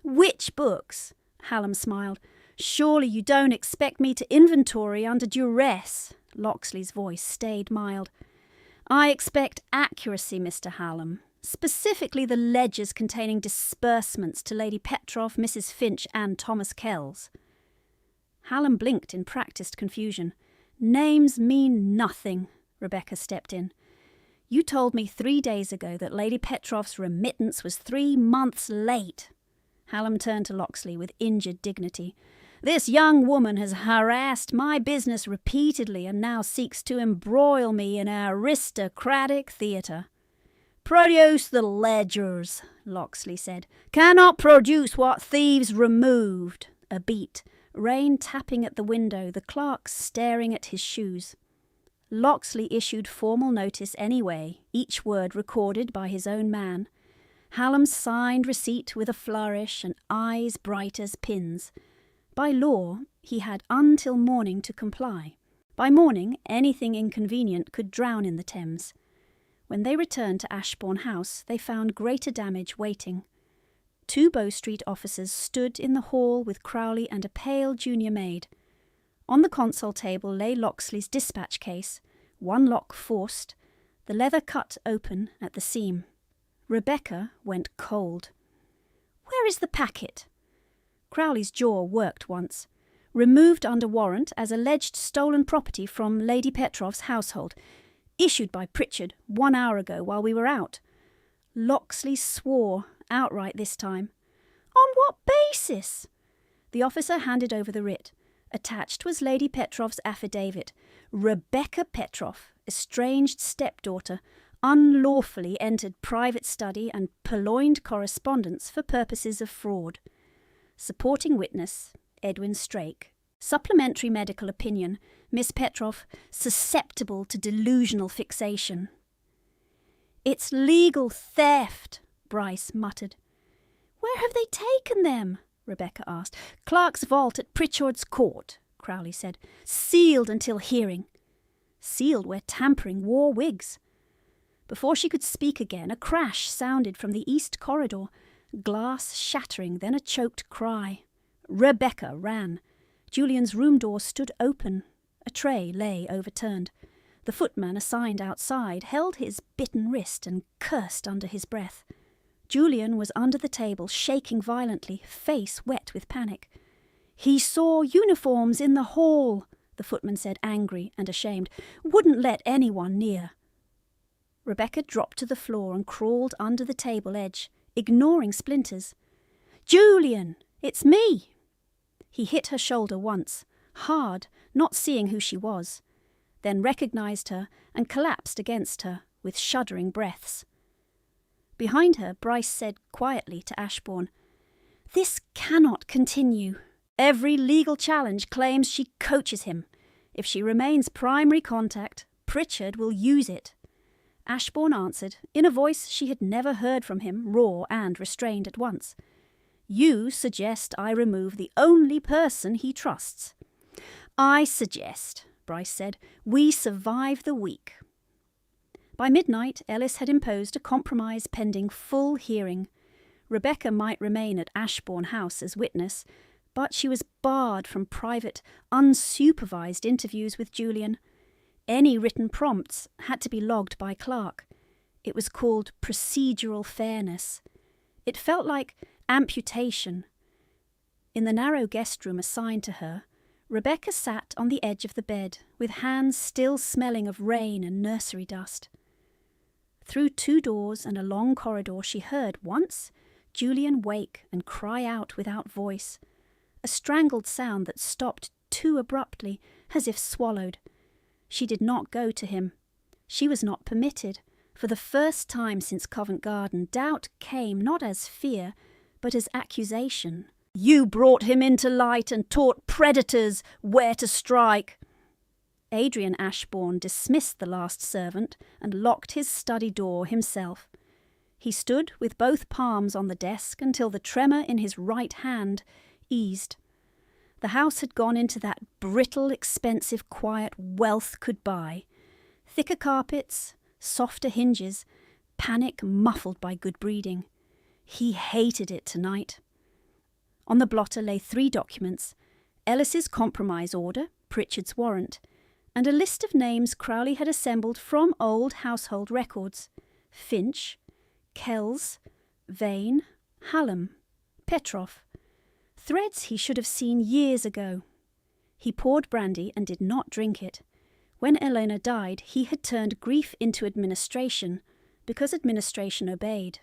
"Which books?" Hallam smiled. "Surely you don't expect me to inventory under duress." Locksley's voice stayed mild. "I expect accuracy, Mr. Hallam. Specifically the ledgers containing disbursements to Lady Petrov, Mrs. Finch and Thomas Kells." Hallam blinked in practised confusion. "Names mean nothing," Rebecca stepped in. "You told me 3 days ago that Lady Petrov's remittance was 3 months late." Hallam turned to Locksley with injured dignity. "This young woman has harassed my business repeatedly and now seeks to embroil me in our aristocratic theatre." "Produce the ledgers," Locksley said. "Cannot produce what thieves removed." A beat, rain tapping at the window, the clerk staring at his shoes. Locksley issued formal notice anyway, each word recorded by his own man. Hallam signed receipt with a flourish and eyes bright as pins. By law, he had until morning to comply. By morning, anything inconvenient could drown in the Thames. When they returned to Ashbourne House, they found greater damage waiting. 2 Bow Street officers stood in the hall with Crowley and a pale junior maid. On the console table lay Locksley's dispatch case, 1 lock forced, the leather cut open at the seam. Rebecca went cold. Where is the packet? Crowley's jaw worked once. Removed under warrant as alleged stolen property from Lady Petrov's household. Issued by Pritchard 1 hour ago while we were out. Locksley swore, outright this time. On what basis? The officer handed over the writ. Attached was Lady Petrov's affidavit. Rebecca Petrov, estranged stepdaughter, unlawfully entered private study and purloined correspondence for purposes of fraud. Supporting witness, Edwin Strake. Supplementary medical opinion, Miss Petrov, susceptible to delusional fixation. It's legal theft, Bryce muttered. Where have they taken them? Rebecca asked. Clark's vault at Pritchard's court, Crowley said. Sealed until hearing. Sealed where tampering wore wigs. Before she could speak again, a crash sounded from the east corridor. Glass shattering, then a choked cry. Rebecca ran. Julian's room door stood open. A tray lay overturned. The footman assigned outside held his bitten wrist and cursed under his breath. Julian was under the table, shaking violently, face wet with panic. He saw uniforms in the hall, the footman said, angry and ashamed. Wouldn't let anyone near. Rebecca dropped to the floor and crawled under the table edge, ignoring splinters. Julian, it's me! He hit her shoulder once, hard, not seeing who she was, then recognised her and collapsed against her with shuddering breaths. Behind her, Bryce said quietly to Ashbourne, This cannot continue. Every legal challenge claims she coaches him. If she remains primary contact, Pritchard will use it. Ashbourne answered, in a voice she had never heard from him, raw and restrained at once. You suggest I remove the only person he trusts. I suggest, Bryce said, we survive the week. By midnight, Ellis had imposed a compromise pending full hearing. Rebecca might remain at Ashbourne House as witness, but she was barred from private, unsupervised interviews with Julian. Any written prompts had to be logged by Clark. It was called procedural fairness. It felt like amputation. In the narrow guest room assigned to her, Rebecca sat on the edge of the bed, with hands still smelling of rain and nursery dust. Through 2 doors and a long corridor she heard once Julian wake and cry out without voice, a strangled sound that stopped too abruptly, as if swallowed. She did not go to him. She was not permitted. For the first time since Covent Garden, doubt came not as fear, but as accusation. You brought him into light and taught predators where to strike. Adrian Ashbourne dismissed the last servant and locked his study door himself. He stood with both palms on the desk until the tremor in his right hand eased. The house had gone into that brittle, expensive quiet wealth could buy. Thicker carpets, softer hinges, panic muffled by good breeding. He hated it tonight. On the blotter lay 3 documents, Ellis's compromise order, Pritchard's warrant, and a list of names Crowley had assembled from old household records. Finch, Kells, Vane, Hallam, Petrov. Threads he should have seen years ago. He poured brandy and did not drink it. When Elena died, he had turned grief into administration, because administration obeyed.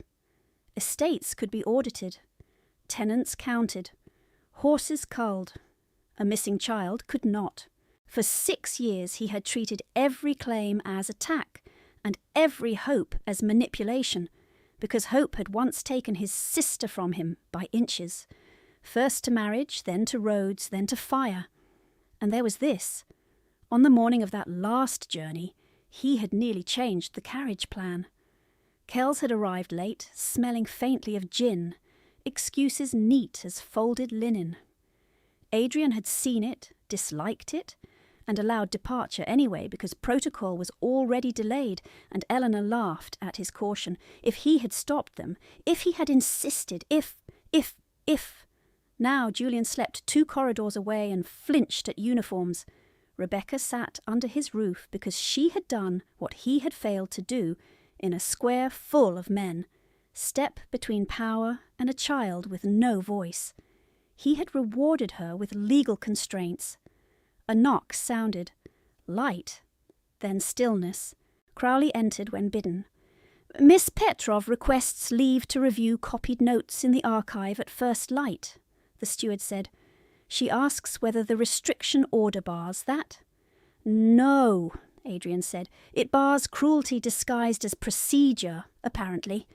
Estates could be audited. Tenants counted. Horses culled. A missing child could not. For 6 years he had treated every claim as attack, and every hope as manipulation, because hope had once taken his sister from him by inches, first to marriage, then to roads, then to fire. And there was this. On the morning of that last journey, he had nearly changed the carriage plan. Kells had arrived late, smelling faintly of gin, excuses neat as folded linen. Adrian had seen it, disliked it, and allowed departure anyway because protocol was already delayed, and Eleanor laughed at his caution. If he had stopped them, if he had insisted, if... Now Julian slept 2 corridors away and flinched at uniforms. Rebecca sat under his roof because she had done what he had failed to do in a square full of men, Step between power and a child with no voice. He had rewarded her with legal constraints. A knock sounded. Light. Then stillness. Crowley entered when bidden. Miss Petrov requests leave to review copied notes in the archive at first light, the steward said. She asks whether the restriction order bars that. No, Adrian said. It bars cruelty disguised as procedure, apparently.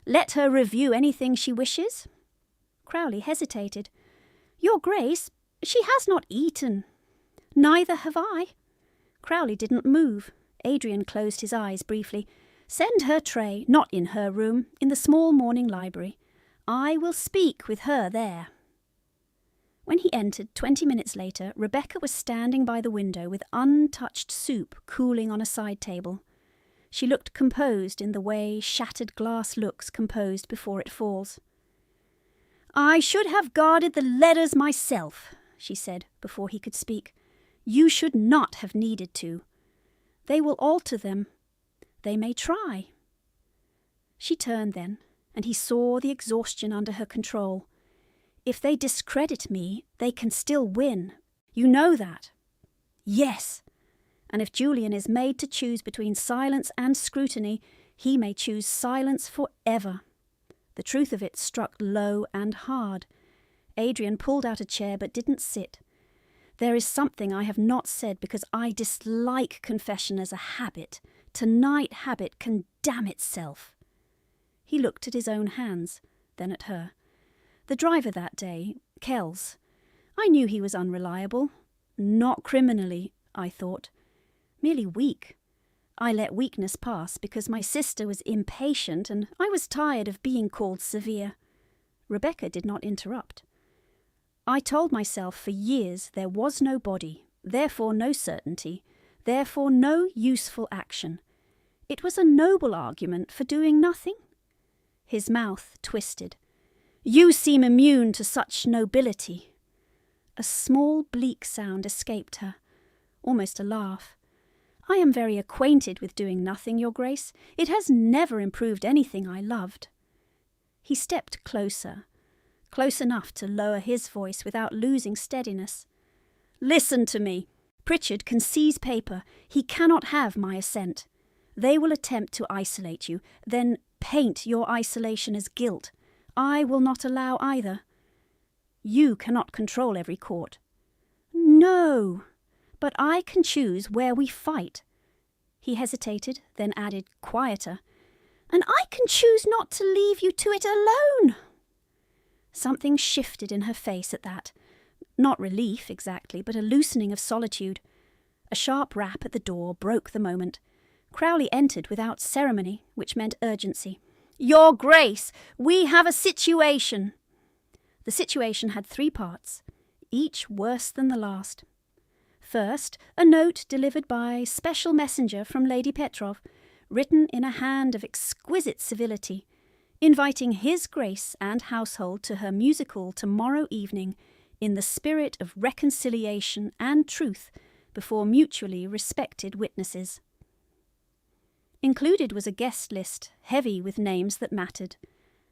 Let her review anything she wishes. Crowley hesitated. Your Grace, she has not eaten. Neither have I. Crowley didn't move. Adrian closed his eyes briefly. Send her tray, not in her room, in the small morning library. I will speak with her there. When he entered 20 minutes later, Rebecca was standing by the window with untouched soup cooling on a side table. She looked composed in the way shattered glass looks composed before it falls. I should have guarded the letters myself, she said before he could speak. You should not have needed to. They will alter them. They may try. She turned then, and he saw the exhaustion under her control. If they discredit me, they can still win. You know that. Yes. And if Julian is made to choose between silence and scrutiny, he may choose silence forever. The truth of it struck low and hard. Adrian pulled out a chair but didn't sit. There is something I have not said because I dislike confession as a habit. Tonight habit can damn itself. He looked at his own hands, then at her. The driver that day, Kells. I knew he was unreliable. Not criminally, I thought. Merely weak. I let weakness pass because my sister was impatient and I was tired of being called severe. Rebecca did not interrupt. I told myself for years there was no body, therefore no certainty, therefore no useful action. It was a noble argument for doing nothing. His mouth twisted. You seem immune to such nobility. A small bleak sound escaped her, almost a laugh. I am very acquainted with doing nothing, Your Grace. It has never improved anything I loved. He stepped closer, close enough to lower his voice without losing steadiness. Listen to me. Pritchard can seize paper. He cannot have my assent. They will attempt to isolate you, then paint your isolation as guilt. I will not allow either. You cannot control every court. No, but I can choose where we fight. He hesitated, then added, quieter, and I can choose not to leave you to it alone. Something shifted in her face at that. Not relief, exactly, but a loosening of solitude. A sharp rap at the door broke the moment. Crowley entered without ceremony, which meant urgency. Your Grace, we have a situation. The situation had 3 parts, each worse than the last. First, a note delivered by special messenger from Lady Petrov, written in a hand of exquisite civility, inviting His Grace and household to her musical tomorrow evening in the spirit of reconciliation and truth before mutually respected witnesses. Included was a guest list, heavy with names that mattered.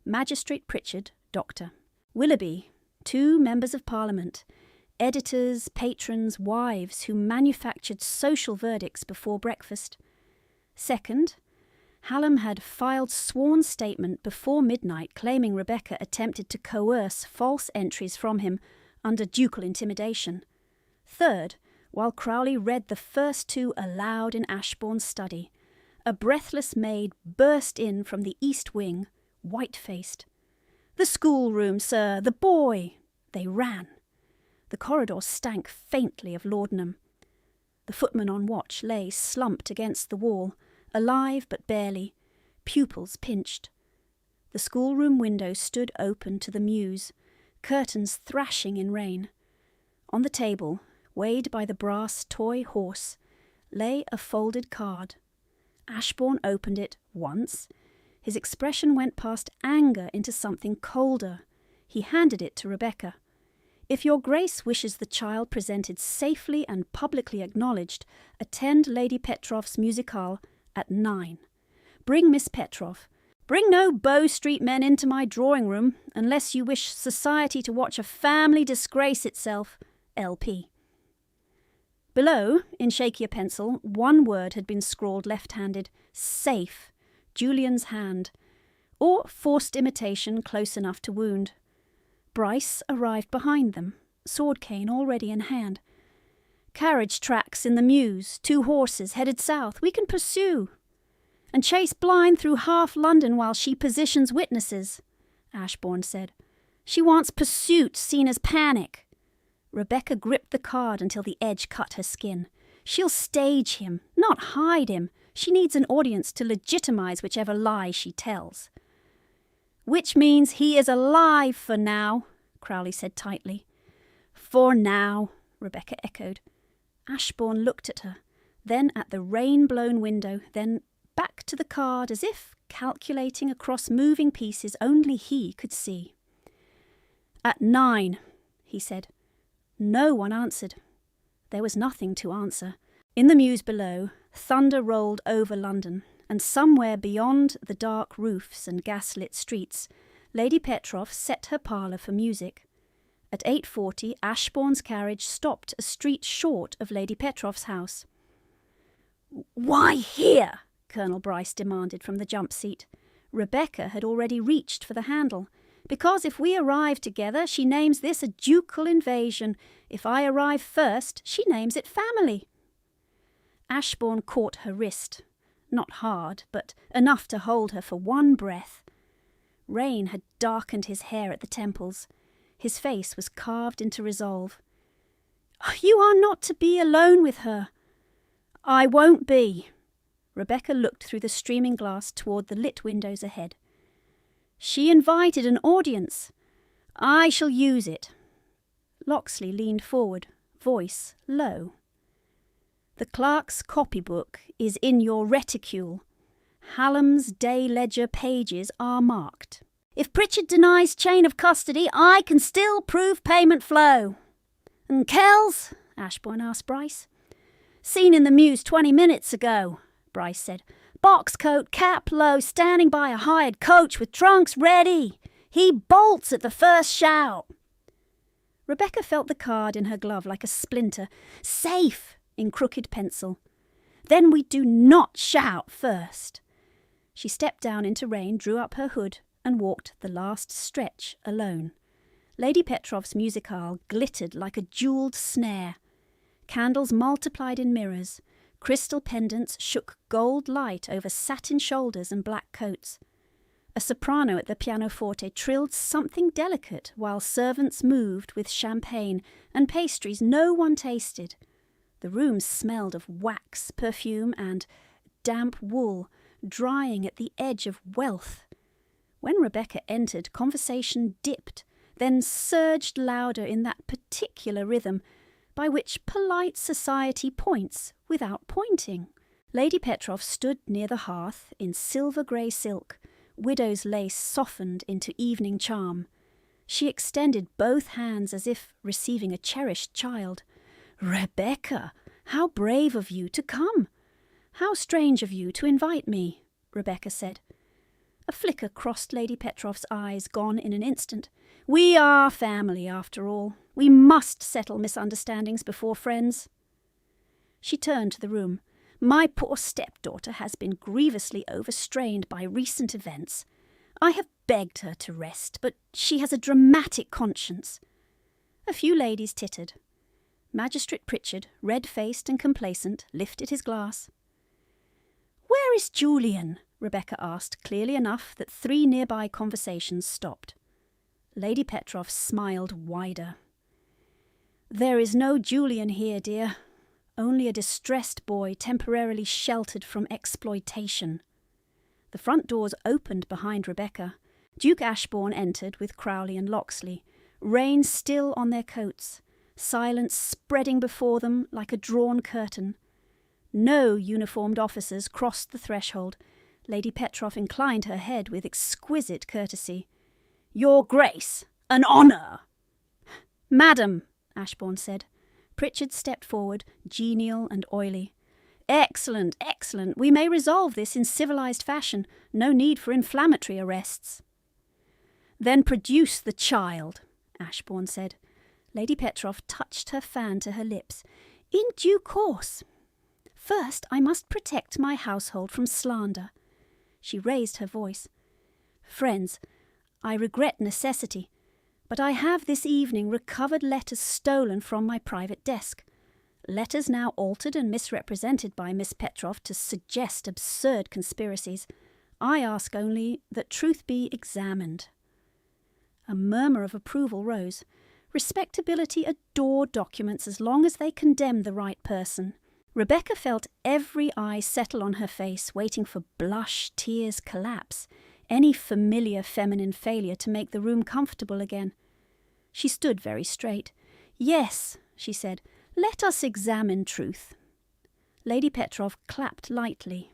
Magistrate Pritchard, Doctor. Willoughby, 2 members of Parliament, editors, patrons, wives who manufactured social verdicts before breakfast. Second, Hallam had filed sworn statement before midnight claiming Rebecca attempted to coerce false entries from him under ducal intimidation. Third, while Crowley read the first 2 aloud in Ashbourne's study, a breathless maid burst in from the east wing, white-faced. The schoolroom, sir, the boy! They ran. The corridor stank faintly of laudanum. The footman on watch lay slumped against the wall, alive but barely, pupils pinched. The schoolroom window stood open to the mews, curtains thrashing in rain. On the table, weighed by the brass toy horse, lay a folded card. Ashbourne opened it once. His expression went past anger into something colder. He handed it to Rebecca. If your Grace wishes the child presented safely and publicly acknowledged, attend Lady Petrov's musicale at 9. Bring Miss Petrov. Bring no Bow Street men into my drawing-room unless you wish society to watch a family disgrace itself. L.P. Below, in shakier pencil, one word had been scrawled left-handed. Safe. Julian's hand. Or forced imitation close enough to wound. Bryce arrived behind them, sword cane already in hand. Carriage tracks in the mews, 2 horses headed south. We can pursue. And chase blind through half London while she positions witnesses, Ashbourne said. She wants pursuit seen as panic. Rebecca gripped the card until the edge cut her skin. She'll stage him, not hide him. She needs an audience to legitimize whichever lie she tells. Which means he is alive for now, Crowley said tightly. For now, Rebecca echoed. Ashbourne looked at her, then at the rain-blown window, then back to the card as if calculating across moving pieces only he could see. At 9, he said. No one answered. There was nothing to answer. In the mews below, thunder rolled over London, and somewhere beyond the dark roofs and gaslit streets, Lady Petroff set her parlour for music. At 8:40, Ashbourne's carriage stopped a street short of Lady Petroff's house. "Why here?" Colonel Bryce demanded from the jump seat. Rebecca had already reached for the handle. "Because if we arrive together, she names this a ducal invasion. If I arrive first, she names it family." Ashbourne caught her wrist. Not hard, but enough to hold her for one breath. Rain had darkened his hair at the temples. His face was carved into resolve. "You are not to be alone with her." "I won't be." Rebecca looked through the streaming glass toward the lit windows ahead. "She invited an audience. I shall use it." Locksley leaned forward, voice low. "The clerk's copybook is in your reticule. Hallam's day ledger pages are marked. If Pritchard denies chain of custody, I can still prove payment flow." "And Kells?" Ashbourne asked Bryce. "Seen in the mews 20 minutes ago," Bryce said. "Box coat, cap low, standing by a hired coach with trunks ready. He bolts at the first shout." Rebecca felt the card in her glove like a splinter. "Safe," in crooked pencil. "Then we do not shout first." She stepped down into rain, drew up her hood, and walked the last stretch alone. Lady Petroff's musicale glittered like a jewelled snare. Candles multiplied in mirrors. Crystal pendants shook gold light over satin shoulders and black coats. A soprano at the pianoforte trilled something delicate while servants moved with champagne and pastries no one tasted. The room smelled of wax, perfume, and damp wool, drying at the edge of wealth. When Rebecca entered, conversation dipped, then surged louder in that particular rhythm by which polite society points without pointing. Lady Petroff stood near the hearth in silver-grey silk, widow's lace softened into evening charm. She extended both hands as if receiving a cherished child. "Rebecca, how brave of you to come! How strange of you to invite me," Rebecca said. A flicker crossed Lady Petroff's eyes, gone in an instant. "We are family, after all. We must settle misunderstandings before friends." She turned to the room. "My poor stepdaughter has been grievously overstrained by recent events. I have begged her to rest, but she has a dramatic conscience." A few ladies tittered. Magistrate Pritchard, red-faced and complacent, lifted his glass. "Where is Julian?" Rebecca asked, clearly enough that 3 nearby conversations stopped. Lady Petroff smiled wider. "There is no Julian here, dear. Only a distressed boy temporarily sheltered from exploitation." The front doors opened behind Rebecca. Duke Ashbourne entered with Crowley and Locksley, rain still on their coats, silence spreading before them like a drawn curtain. No uniformed officers crossed the threshold. Lady Petroff inclined her head with exquisite courtesy. "Your Grace, an honour!" "Madam," Ashbourne said. Pritchard stepped forward, genial and oily. Excellent, excellent. We may resolve this in civilized fashion. No need for inflammatory arrests. Then produce the child, Ashbourne said. Lady Petroff touched her fan to her lips. In due course. First, I must protect my household from slander. She raised her voice. Friends, I regret necessity, but I have this evening recovered letters stolen from my private desk. Letters now altered and misrepresented by Miss Petroff to suggest absurd conspiracies. I ask only that truth be examined. A murmur of approval rose. Respectability adored documents as long as they condemned the right person. Rebecca felt every eye settle on her face, waiting for blush, tears, collapse, any familiar feminine failure to make the room comfortable again. She stood very straight. Yes, she said, let us examine truth. Lady Petroff clapped lightly.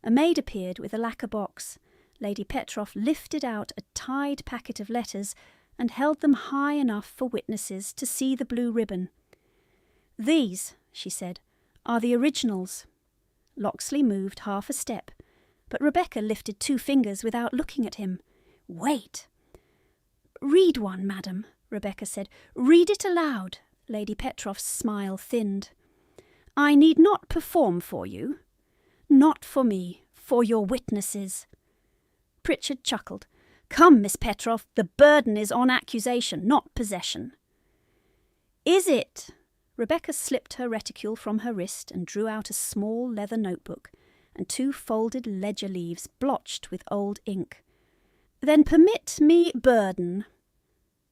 A maid appeared with a lacquer box. Lady Petroff lifted out a tied packet of letters and held them high enough for witnesses to see the blue ribbon. These, she said, are the originals. Locksley moved half a step, but Rebecca lifted 2 fingers without looking at him. Wait. Read one, madam, Rebecca said. Read it aloud. Lady Petroff's smile thinned. I need not perform for you. Not for me, for your witnesses. Pritchard chuckled. Come, Miss Petroff, the burden is on accusation, not possession. Is it? Rebecca slipped her reticule from her wrist and drew out a small leather notebook and 2 folded ledger leaves blotched with old ink. Then permit me burden.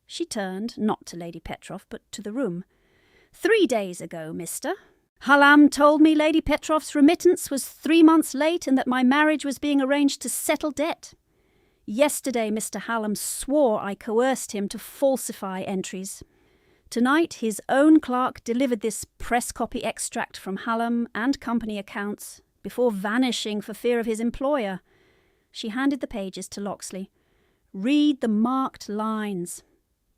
She turned, not to Lady Petroff, but to the room. 3 days ago, mister. Hallam told me Lady Petroff's remittance was 3 months late and that my marriage was being arranged to settle debt. Yesterday, Mr. Hallam swore I coerced him to falsify entries. Tonight, his own clerk delivered this press copy extract from Hallam and company accounts before vanishing for fear of his employer. She handed the pages to Locksley. Read the marked lines.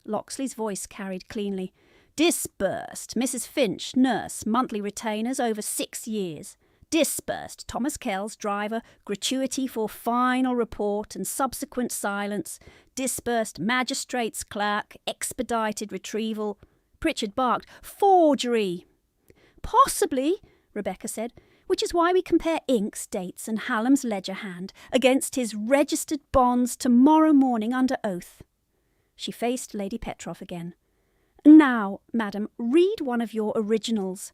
Locksley's voice carried cleanly. Disbursed, Mrs. Finch, nurse, monthly retainers over 6 years. Disbursed, Thomas Kells, driver, gratuity for final report and subsequent silence. Disbursed, magistrate's clerk, expedited retrieval. Pritchard barked, Forgery! Possibly, Rebecca said, which is why we compare inks, dates and Hallam's ledger hand against his registered bonds tomorrow morning under oath. She faced Lady Petroff again. Now, madam, read one of your originals.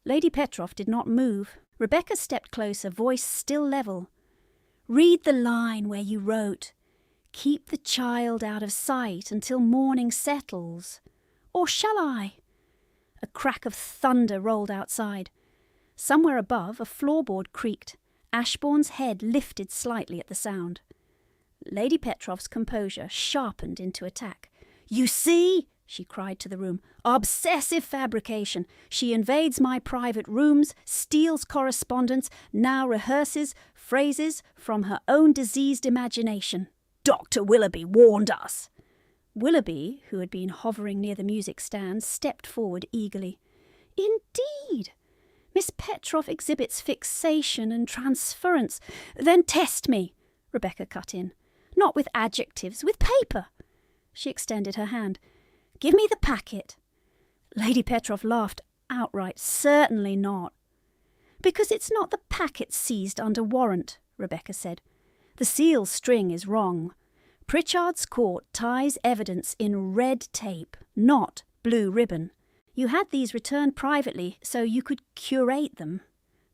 Lady Petroff did not move. Rebecca stepped closer, voice still level. Read the line where you wrote, Keep the child out of sight until morning settles. Or shall I? A crack of thunder rolled outside. Somewhere above, a floorboard creaked. Ashbourne's head lifted slightly at the sound. Lady Petroff's composure sharpened into attack. You see, she cried to the room, obsessive fabrication. She invades my private rooms, steals correspondence, now rehearses phrases from her own diseased imagination. Dr. Willoughby warned us. Willoughby, who had been hovering near the music stand, stepped forward eagerly. Indeed! Miss Petroff exhibits fixation and transference. Then test me, Rebecca cut in. Not with adjectives, with paper. She extended her hand. Give me the packet. Lady Petroff laughed outright. Certainly not. Because it's not the packet seized under warrant, Rebecca said. The seal string is wrong. Pritchard's court ties evidence in red tape, not blue ribbon. You had these returned privately so you could curate them.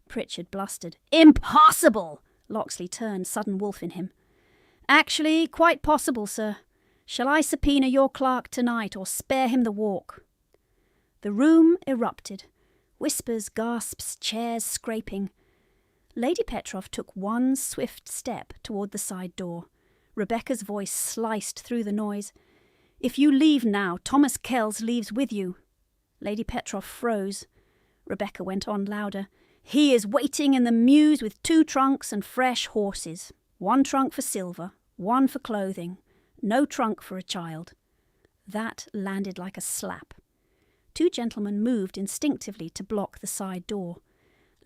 Pritchard blustered. Impossible! Locksley turned, sudden wolf in him. Actually, quite possible, sir. Shall I subpoena your clerk tonight or spare him the walk? The room erupted. Whispers, gasps, chairs scraping. Lady Petroff took one swift step toward the side door. Rebecca's voice sliced through the noise. If you leave now, Thomas Kells leaves with you. Lady Petroff froze. Rebecca went on louder. He is waiting in the mews with 2 trunks and fresh horses. 1 trunk for silver, 1 for clothing. No trunk for a child. That landed like a slap. 2 gentlemen moved instinctively to block the side door.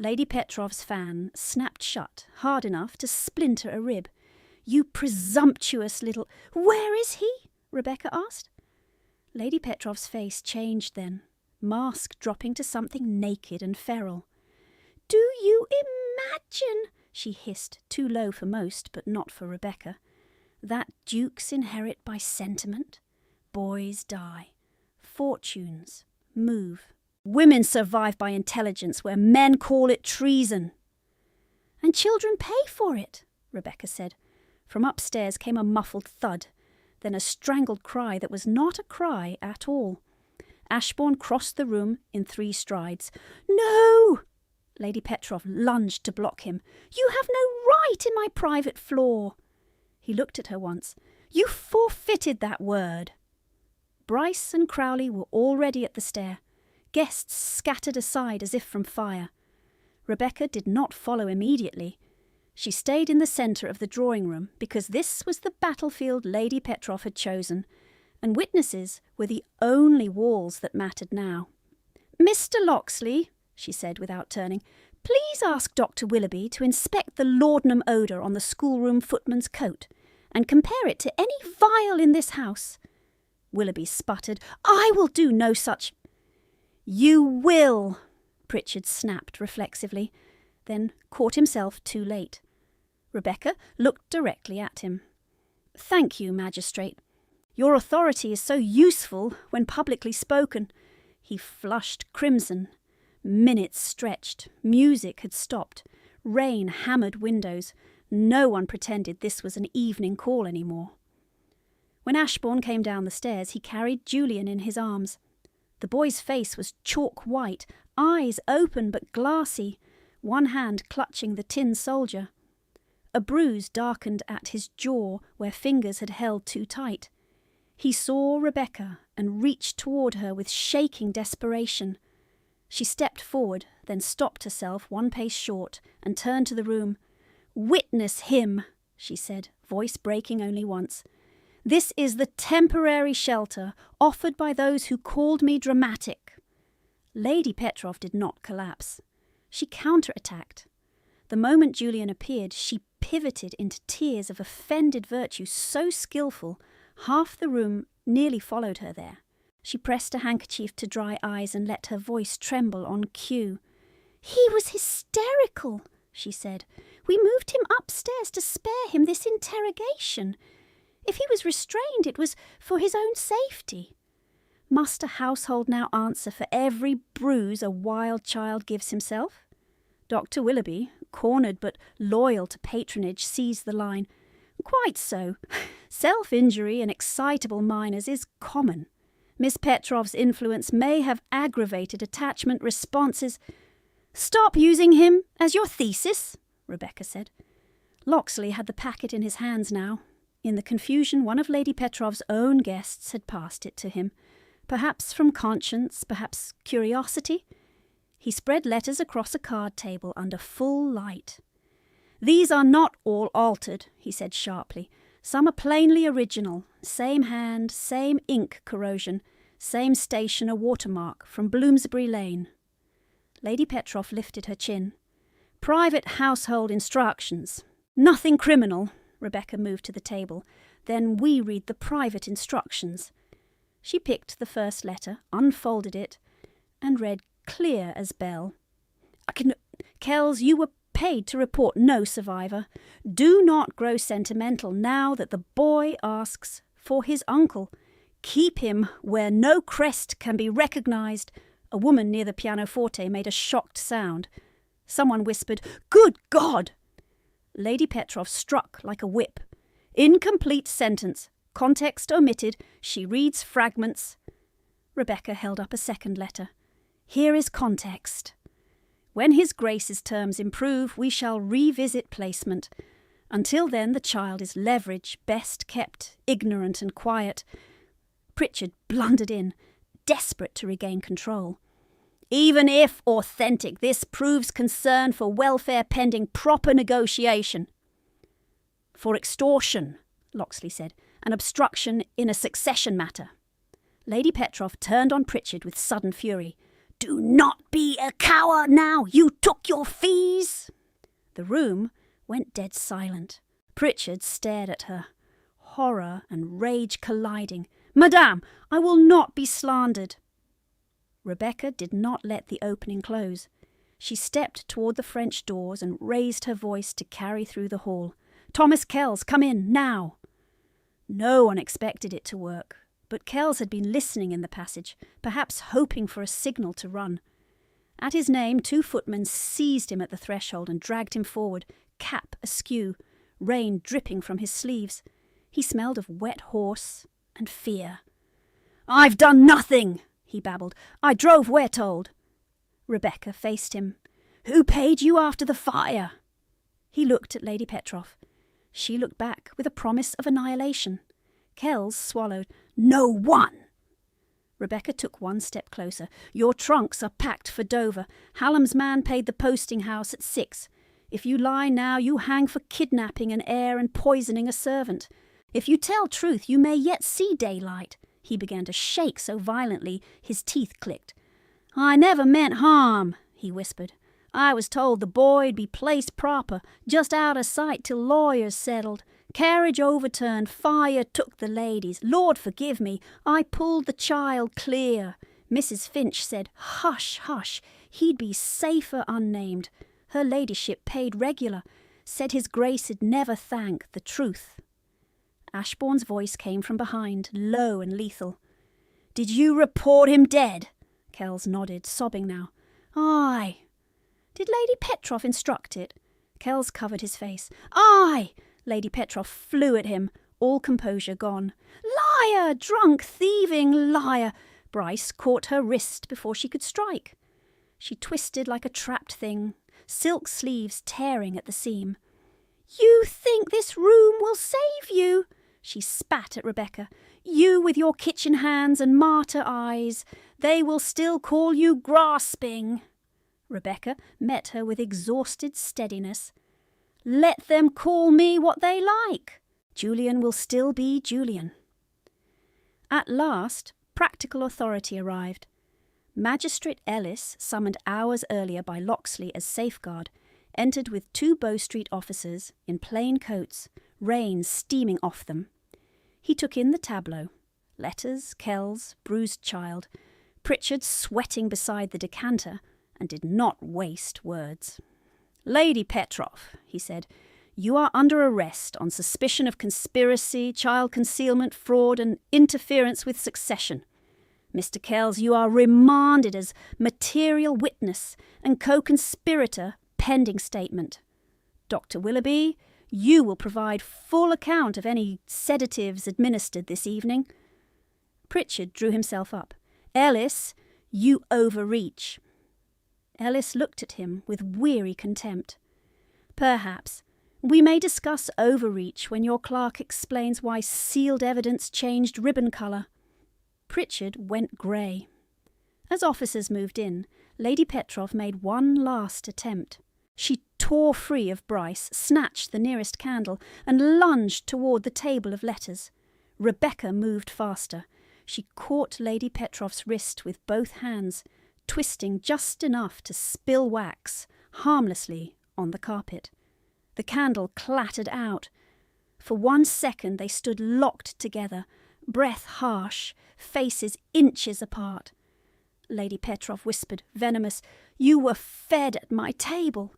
Lady Petrov's fan snapped shut hard enough to splinter a rib. "You presumptuous little—" "Where is he?" Rebecca asked. Lady Petrov's face changed then, mask dropping to something naked and feral. "Do you imagine," she hissed, too low for most, but not for Rebecca, "that dukes inherit by sentiment? Boys die. Fortunes move. Women survive by intelligence where men call it treason." "And children pay for it," Rebecca said. From upstairs came a muffled thud, then a strangled cry that was not a cry at all. Ashbourne crossed the room in 3 strides. "No!" Lady Petrov lunged to block him. "You have no right in my private floor." He looked at her once. "You forfeited that word." Bryce and Crowley were already at the stair. Guests scattered aside as if from fire. Rebecca did not follow immediately. She stayed in the centre of the drawing-room because this was the battlefield Lady Petrov had chosen, and witnesses were the only walls that mattered now. "Mr. Locksley," she said without turning, "please ask Dr. Willoughby to inspect the laudanum odour on the schoolroom footman's coat and compare it to any vial in this house." Willoughby sputtered. "I will do no such—" "You will," Pritchard snapped reflexively, then caught himself too late. Rebecca looked directly at him. "Thank you, magistrate. Your authority is so useful when publicly spoken." He flushed crimson. Minutes stretched. Music had stopped. Rain hammered windows. No one pretended this was an evening call anymore. When Ashbourne came down the stairs, he carried Julian in his arms. The boy's face was chalk white, eyes open but glassy, one hand clutching the tin soldier. A bruise darkened at his jaw where fingers had held too tight. He saw Rebecca and reached toward her with shaking desperation. She stepped forward, then stopped herself 1 pace short and turned to the room. "Witness him," she said, voice breaking only once. "This is the temporary shelter offered by those who called me dramatic." Lady Petrov did not collapse. She counterattacked. The moment Julian appeared, she pivoted into tears of offended virtue so skillful, half the room nearly followed her there. She pressed a handkerchief to dry eyes and let her voice tremble on cue. "He was hysterical," she said. "We moved him upstairs to spare him this interrogation. If he was restrained, it was for his own safety. Must a household now answer for every bruise a wild child gives himself?" Dr. Willoughby, cornered but loyal to patronage, seized the line. "Quite so. Self-injury in excitable minors is common. Miss Petrov's influence may have aggravated attachment responses—" "Stop using him as your thesis," Rebecca said. Locksley had the packet in his hands now. In the confusion, one of Lady Petrov's own guests had passed it to him, perhaps from conscience, perhaps curiosity. He spread letters across a card table under full light. "These are not all altered," he said sharply. "Some are plainly original, same hand, same ink corrosion, same stationer watermark from Bloomsbury Lane." Lady Petrov lifted her chin. "Private household instructions. Nothing criminal." Rebecca moved to the table. "Then we read the private instructions." She picked the first letter, unfolded it, and read clear as bell. "Kells, you were paid to report no survivor. Do not grow sentimental now that the boy asks for his uncle. Keep him where no crest can be recognized." A woman near the pianoforte made a shocked sound. Someone whispered, "Good God!" Lady Petrov struck like a whip. "Incomplete sentence. Context omitted. She reads fragments." Rebecca held up a second letter. "Here is context. When His Grace's terms improve, we shall revisit placement. Until then, the child is leverage, best kept, ignorant and quiet." Pritchard blundered in, desperate to regain control. "Even if authentic, this proves concern for welfare pending proper negotiation." "For extortion," Locksley said, "an obstruction in a succession matter." Lady Petrov turned on Pritchard with sudden fury. Do not be a coward now. You took your fees. The room went dead silent. Pritchard stared at her, horror and rage colliding. Madame, I will not be slandered. Rebecca did not let the opening close. She stepped toward the French doors and raised her voice to carry through the hall. Thomas Kells, come in, now. No one expected it to work, but Kells had been listening in the passage, perhaps hoping for a signal to run. At his name, 2 footmen seized him at the threshold and dragged him forward, cap askew, rain dripping from his sleeves. He smelled of wet horse and fear. I've done nothing, he babbled. I drove where told. Rebecca faced him. Who paid you after the fire? He looked at Lady Petroff. She looked back with a promise of annihilation. Kells swallowed. No one! Rebecca took 1 step closer. Your trunks are packed for Dover. Hallam's man paid the posting house at 6. If you lie now, you hang for kidnapping an heir and poisoning a servant. If you tell truth, you may yet see daylight. He began to shake so violently his teeth clicked. I never meant harm, he whispered. I was told the boy'd be placed proper, just out of sight till lawyers settled. Carriage overturned, fire took the ladies. Lord forgive me, I pulled the child clear. Mrs. Finch said, hush, hush, he'd be safer unnamed. Her ladyship paid regular, said his grace'd never thank the truth. Ashbourne's voice came from behind, low and lethal. Did you report him dead? Kells nodded, sobbing now. Aye. Did Lady Petroff instruct it? Kells covered his face. Aye! Lady Petroff flew at him, all composure gone. Liar! Drunk, thieving liar! Bryce caught her wrist before she could strike. She twisted like a trapped thing, silk sleeves tearing at the seam. You think this room will save you? She spat at Rebecca. You with your kitchen hands and martyr eyes, they will still call you grasping. Rebecca met her with exhausted steadiness. Let them call me what they like. Julian will still be Julian. At last, practical authority arrived. Magistrate Ellis, summoned hours earlier by Locksley as safeguard, entered with 2 Bow Street officers in plain coats, rain steaming off them. He took in the tableau. Letters, Kells, bruised child, Pritchard sweating beside the decanter, and did not waste words. Lady Petroff, he said, you are under arrest on suspicion of conspiracy, child concealment, fraud, and interference with succession. Mr. Kells, you are remanded as material witness and co-conspirator pending statement. Dr. Willoughby, you will provide full account of any sedatives administered this evening. Pritchard drew himself up. Ellis, you overreach. Ellis looked at him with weary contempt. Perhaps. We may discuss overreach when your clerk explains why sealed evidence changed ribbon colour. Pritchard went grey. As officers moved in, Lady Petroff made one last attempt. She tore free of Bryce, snatched the nearest candle, and lunged toward the table of letters. Rebecca moved faster. She caught Lady Petroff's wrist with both hands, twisting just enough to spill wax, harmlessly, on the carpet. The candle clattered out. For 1 second they stood locked together, breath harsh, faces inches apart. Lady Petroff whispered, venomous, You were fed at my table.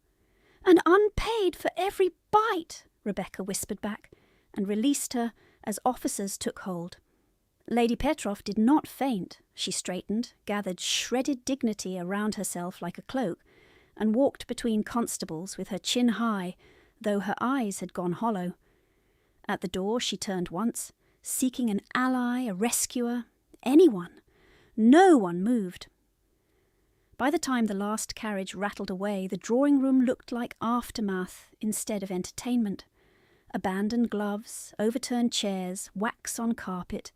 And unpaid for every bite, Rebecca whispered back, and released her as officers took hold. Lady Petroff did not faint. She straightened, gathered shredded dignity around herself like a cloak, and walked between constables with her chin high, though her eyes had gone hollow. At the door she turned once, seeking an ally, a rescuer, anyone. No one moved. By the time the last carriage rattled away, the drawing-room looked like aftermath instead of entertainment. Abandoned gloves, overturned chairs, wax on carpet,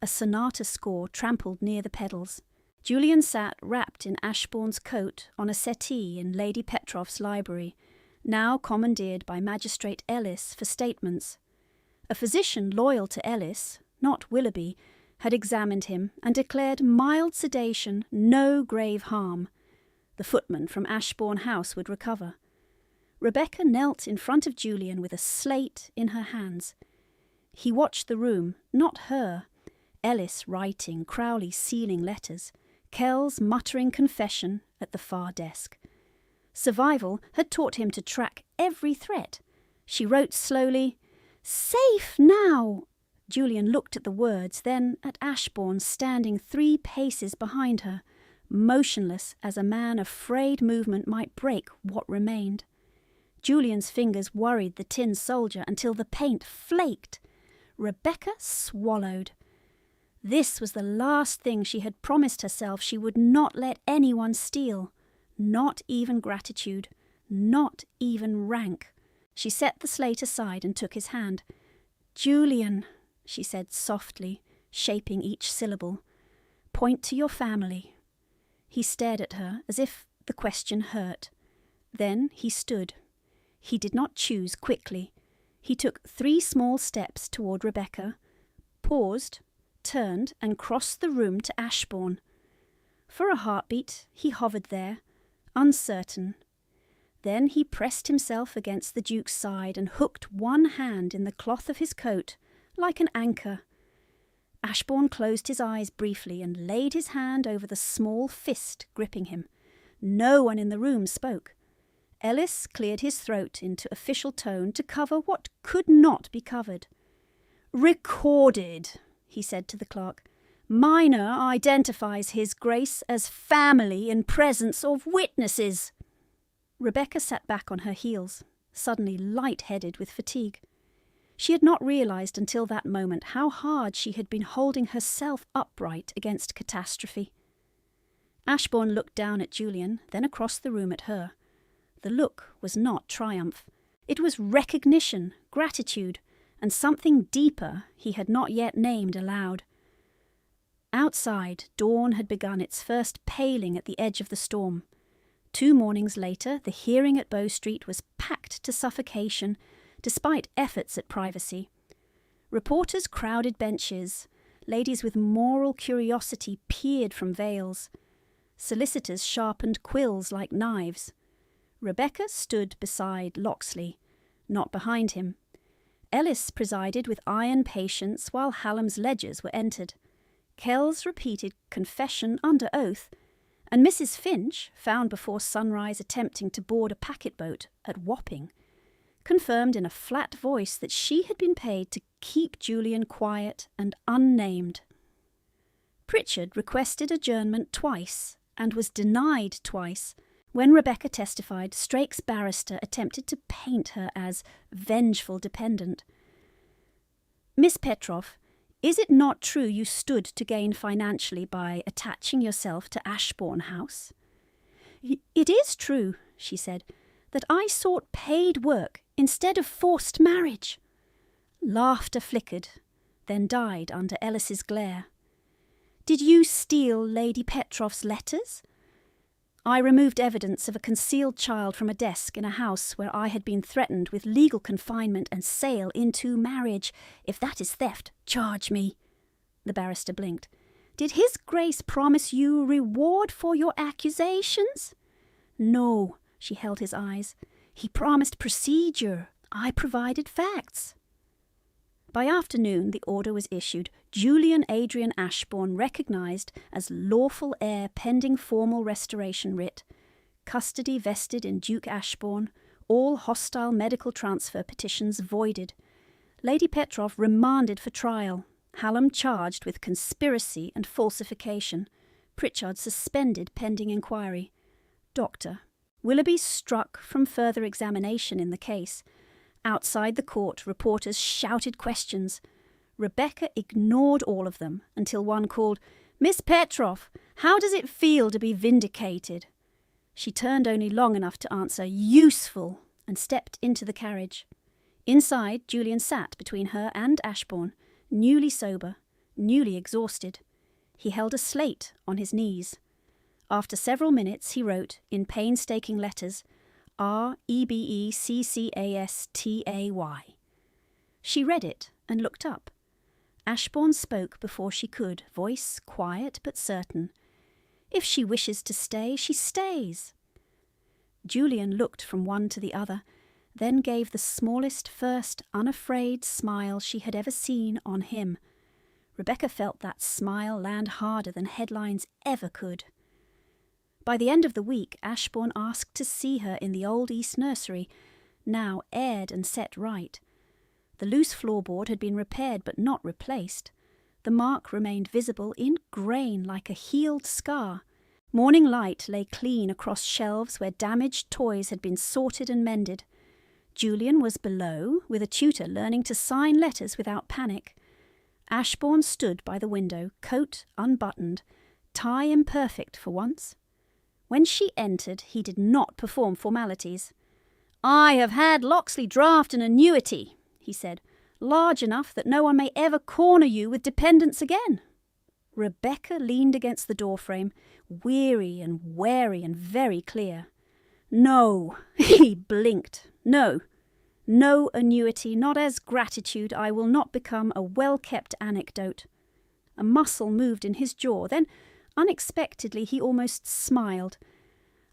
a sonata score trampled near the pedals. Julian sat wrapped in Ashbourne's coat on a settee in Lady Petroff's library, now commandeered by Magistrate Ellis for statements. A physician loyal to Ellis, not Willoughby, had examined him and declared mild sedation, no grave harm. The footman from Ashbourne House would recover. Rebecca knelt in front of Julian with a slate in her hands. He watched the room, not her. Ellis writing, Crowley sealing letters, Kells muttering confession at the far desk. Survival had taught him to track every threat. She wrote slowly, "Safe now." Julian looked at the words, then at Ashbourne standing 3 paces behind her, motionless as a man afraid movement might break what remained. Julian's fingers worried the tin soldier until the paint flaked. Rebecca swallowed. This was the last thing she had promised herself she would not let anyone steal. Not even gratitude. Not even rank. She set the slate aside and took his hand. "Julian," she said softly, shaping each syllable, "point to your family." He stared at her as if the question hurt. Then he stood. He did not choose quickly. He took 3 small steps toward Rebecca, paused, turned and crossed the room to Ashbourne. For a heartbeat he hovered there, uncertain. Then he pressed himself against the Duke's side and hooked one hand in the cloth of his coat, like an anchor. Ashbourne closed his eyes briefly and laid his hand over the small fist gripping him. No one in the room spoke. Ellis cleared his throat into official tone to cover what could not be covered. "Recorded," he said to the clerk. "Minor identifies His Grace as family in presence of witnesses." Rebecca sat back on her heels, suddenly light-headed with fatigue. She had not realized until that moment how hard she had been holding herself upright against catastrophe. Ashbourne looked down at Julian, then across the room at her. The look was not triumph. It was recognition, gratitude, and something deeper he had not yet named aloud. Outside, dawn had begun its first paling at the edge of the storm. 2 mornings later, the hearing at Bow Street was packed to suffocation, despite efforts at privacy. Reporters crowded benches. Ladies with moral curiosity peered from veils. Solicitors sharpened quills like knives. Rebecca stood beside Locksley, not behind him. Ellis presided with iron patience while Hallam's ledgers were entered. Kells repeated confession under oath, and Mrs. Finch, found before sunrise attempting to board a packet boat at Wapping, confirmed in a flat voice that she had been paid to keep Julian quiet and unnamed. Pritchard requested adjournment twice and was denied twice. When Rebecca testified, Strake's barrister attempted to paint her as vengeful dependent. "Miss Petroff, is it not true you stood to gain financially by attaching yourself to Ashbourne House?" "It is true," she said, "that I sought paid work instead of forced marriage." Laughter flickered, then died under Ellis's glare. "Did you steal Lady Petroff's letters?" "I removed evidence of a concealed child from a desk in a house where I had been threatened with legal confinement and sale into marriage. If that is theft, charge me." The barrister blinked. "Did His Grace promise you reward for your accusations?" "No," she held his eyes. "He promised procedure. I provided facts." By afternoon, the order was issued. Julian Adrian Ashbourne recognised as lawful heir pending formal restoration writ. Custody vested in Duke Ashbourne. All hostile medical transfer petitions voided. Lady Petroff remanded for trial. Hallam charged with conspiracy and falsification. Pritchard suspended pending inquiry. Dr. Willoughby struck from further examination in the case. Outside the court, reporters shouted questions. Rebecca ignored all of them until one called, "Miss Petroff, how does it feel to be vindicated?" She turned only long enough to answer, "Useful," and stepped into the carriage. Inside, Julian sat between her and Ashbourne, newly sober, newly exhausted. He held a slate on his knees. After several minutes, he wrote, in painstaking letters, "REBECCASTAY." She read it and looked up. Ashbourne spoke before she could, voice quiet but certain. If she wishes to stay, she stays. Julian looked from one to the other, then gave the smallest, first, unafraid smile she had ever seen on him. Rebecca felt that smile land harder than headlines ever could. By the end of the week, Ashbourne asked to see her in the old East Nursery, now aired and set right. The loose floorboard had been repaired but not replaced. The mark remained visible in grain like a healed scar. Morning light lay clean across shelves where damaged toys had been sorted and mended. Julian was below, with a tutor learning to sign letters without panic. Ashbourne stood by the window, coat unbuttoned, tie imperfect for once. When she entered, he did not perform formalities. "I have had Locksley draft an annuity," he said, "large enough that no one may ever corner you with dependents again." Rebecca leaned against the doorframe, weary and wary and very clear. "No," he blinked. "No. No annuity, not as gratitude. I will not become a well-kept anecdote." A muscle moved in his jaw. Then, unexpectedly, he almost smiled.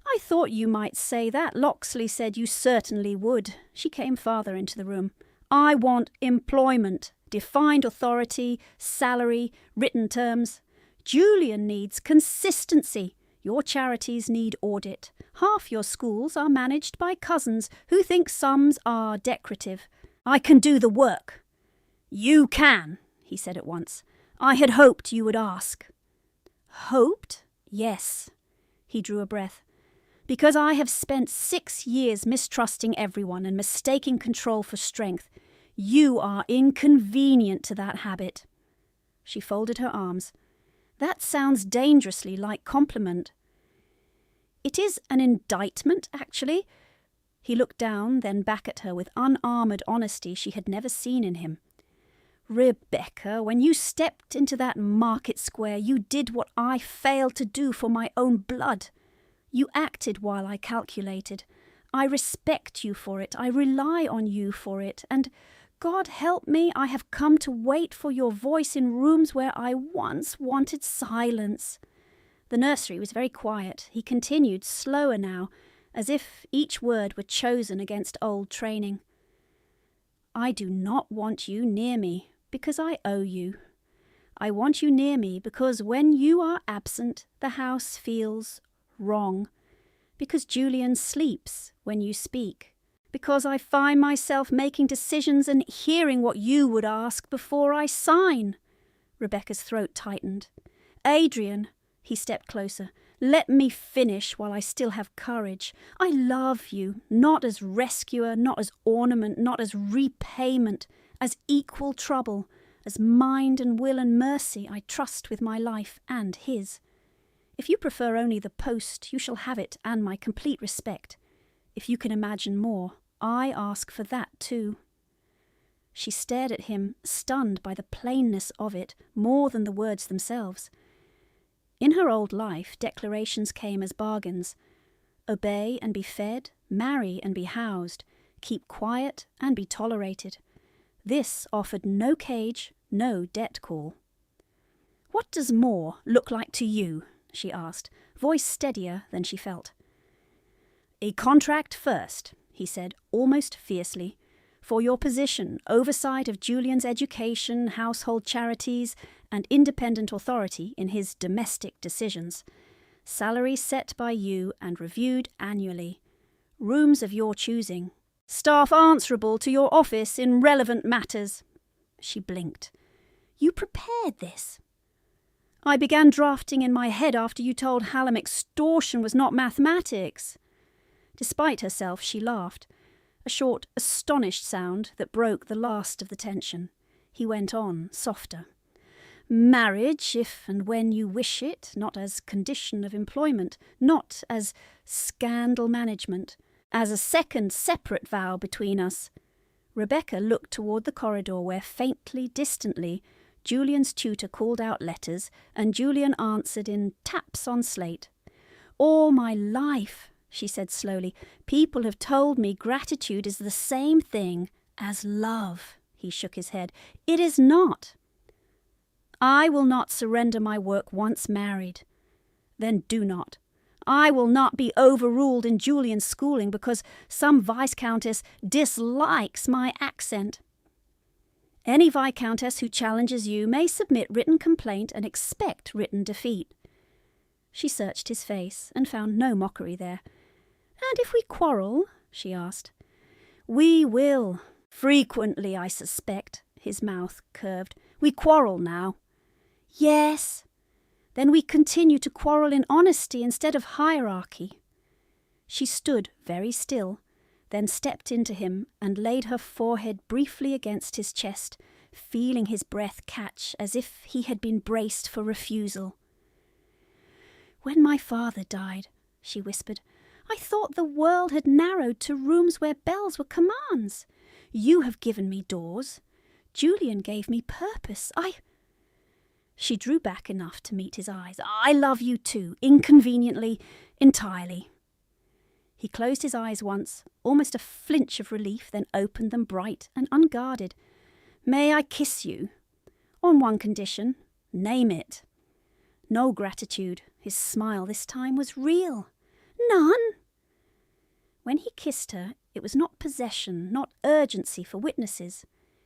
"I thought you might say that. Locksley said you certainly would." She came farther into the room. "I want employment, defined authority, salary, written terms. Julian needs consistency. Your charities need audit. Half your schools are managed by cousins who think sums are decorative. I can do the work." "You can," he said at once. "I had hoped you would ask." "Hoped? Yes." He drew a breath. "Because I have spent 6 years mistrusting everyone and mistaking control for strength. You are inconvenient to that habit." She folded her arms. "That sounds dangerously like compliment." "It is an indictment, actually." He looked down, then back at her with unarmoured honesty she had never seen in him. "Rebecca, when you stepped into that market square, you did what I failed to do for my own blood. You acted while I calculated. I respect you for it. I rely on you for it. And, God help me, I have come to wait for your voice in rooms where I once wanted silence." The nursery was very quiet. He continued, slower now, as if each word were chosen against old training. "I do not want you near me because I owe you. I want you near me because when you are absent, the house feels wrong. Because Julian sleeps when you speak. Because I find myself making decisions and hearing what you would ask before I sign." Rebecca's throat tightened. "Adrian," he stepped closer, "let me finish while I still have courage. I love you, not as rescuer, not as ornament, not as repayment, as equal trouble, as mind and will and mercy I trust with my life and his. If you prefer only the post, you shall have it and my complete respect. If you can imagine more, I ask for that too." She stared at him, stunned by the plainness of it, more than the words themselves. In her old life, declarations came as bargains. Obey and be fed, marry and be housed, keep quiet and be tolerated. This offered no cage, no debt call. "What does more look like to you?" she asked, voice steadier than she felt. "A contract first," he said, almost fiercely, "for your position, oversight of Julian's education, household charities, and independent authority in his domestic decisions. Salary set by you and reviewed annually. Rooms of your choosing. Staff answerable to your office in relevant matters." She blinked. "You prepared this?" "I began drafting in my head after you told Hallam extortion was not mathematics." Despite herself, she laughed, a short, astonished sound that broke the last of the tension. He went on, softer. "Marriage, if and when you wish it, not as condition of employment, not as scandal management, as a second separate vow between us." Rebecca looked toward the corridor where faintly, distantly, Julian's tutor called out letters, and Julian answered in taps on slate. "All my life," she said slowly, "people have told me gratitude is the same thing as love." He shook his head. "It is not." I will not surrender my work once married. Then do not. I will not be overruled in Julian's schooling because some Viscountess dislikes my accent. Any Viscountess who challenges you may submit written complaint and expect written defeat. She searched his face and found no mockery there. And if we quarrel? She asked. We will. Frequently, I suspect. His mouth curved. We quarrel now. Yes. Then we continue to quarrel in honesty instead of hierarchy. She stood very still, then stepped into him and laid her forehead briefly against his chest, feeling his breath catch as if he had been braced for refusal. When my father died, she whispered, I thought the world had narrowed to rooms where bells were commands. You have given me doors. Julian gave me purpose. She drew back enough to meet his eyes. I love you too, inconveniently, entirely. He closed his eyes once, almost a flinch of relief, then opened them bright and unguarded. May I kiss you? On one condition. Name it. No gratitude. His smile this time was real. None. When he kissed her, it was not possession, not urgency for witnesses.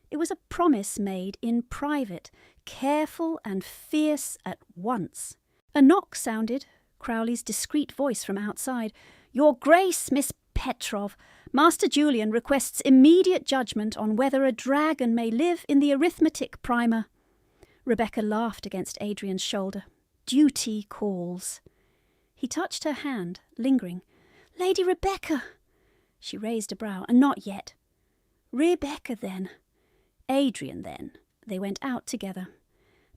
It was a promise made in private, careful and fierce at once. A knock sounded, Crowley's discreet voice from outside. Your Grace, Miss Petrov, Master Julian requests immediate judgment on whether a dragon may live in the arithmetic primer. Rebecca laughed against Adrian's shoulder. Duty calls. He touched her hand, lingering. Lady Rebecca. She raised a brow. Not yet. Rebecca, then. Adrian, then. They went out together.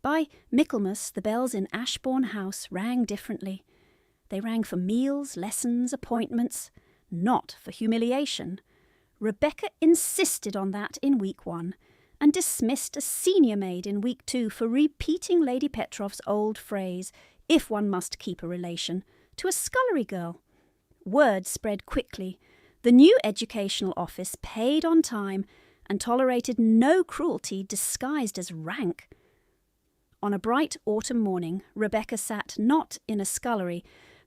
By Michaelmas, the bells in Ashbourne House rang differently. They rang for meals, lessons, appointments, not for humiliation. Rebecca insisted on that in week 1, and dismissed a senior maid in week 2 for repeating Lady Petrov's old phrase, if one must keep a relation, to a scullery girl. Word spread quickly. The new educational office paid on time and tolerated no cruelty disguised as rank. On a bright autumn morning, Rebecca sat not in a scullery,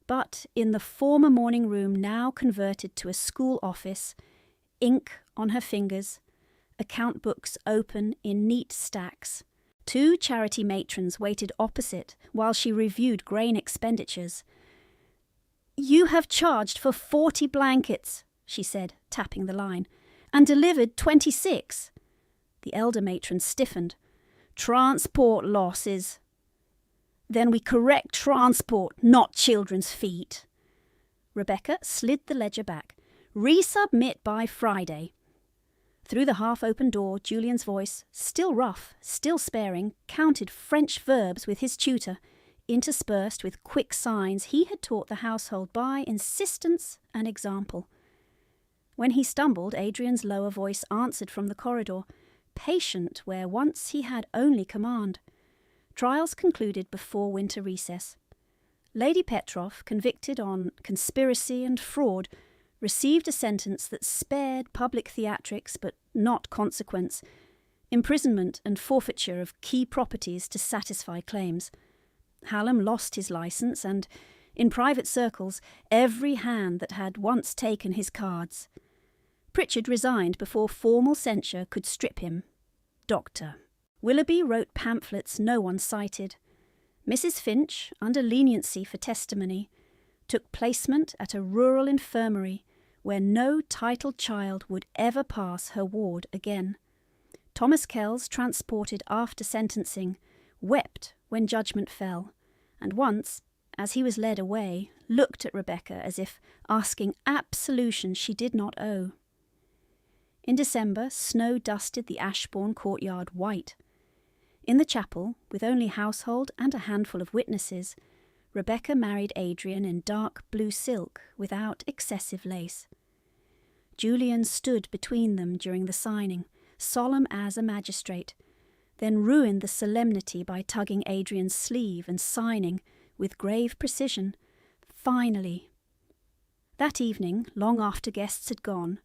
but in the former morning room now converted to a school office, ink on her fingers, account books open in neat stacks. 2 charity matrons waited opposite while she reviewed grain expenditures. You have charged for 40 blankets, she said, tapping the line, and delivered 26. The elder matron stiffened. Transport losses. Then we correct transport, not children's feet. Rebecca slid the ledger back. Resubmit by Friday. Through the half-open door, Julian's voice, still rough, still sparing, counted French verbs with his tutor, interspersed with quick signs he had taught the household by insistence and example. When he stumbled, Adrian's lower voice answered from the corridor, patient where once he had only command. Trials concluded before winter recess. Lady Petrov, convicted on conspiracy and fraud, received a sentence that spared public theatrics but not consequence, imprisonment and forfeiture of key properties to satisfy claims. Hallam lost his licence and, in private circles, every hand that had once taken his cards. Pritchard resigned before formal censure could strip him. Doctor. Willoughby wrote pamphlets no one cited. Mrs. Finch, under leniency for testimony, took placement at a rural infirmary where no titled child would ever pass her ward again. Thomas Kells, transported after sentencing, wept when judgment fell, and once, as he was led away, looked at Rebecca as if asking absolution she did not owe. In December, snow dusted the Ashbourne courtyard white. In the chapel, with only household and a handful of witnesses, Rebecca married Adrian in dark blue silk without excessive lace. Julian stood between them during the signing, solemn as a magistrate, then ruined the solemnity by tugging Adrian's sleeve and signing, with grave precision, finally. That evening, long after guests had gone,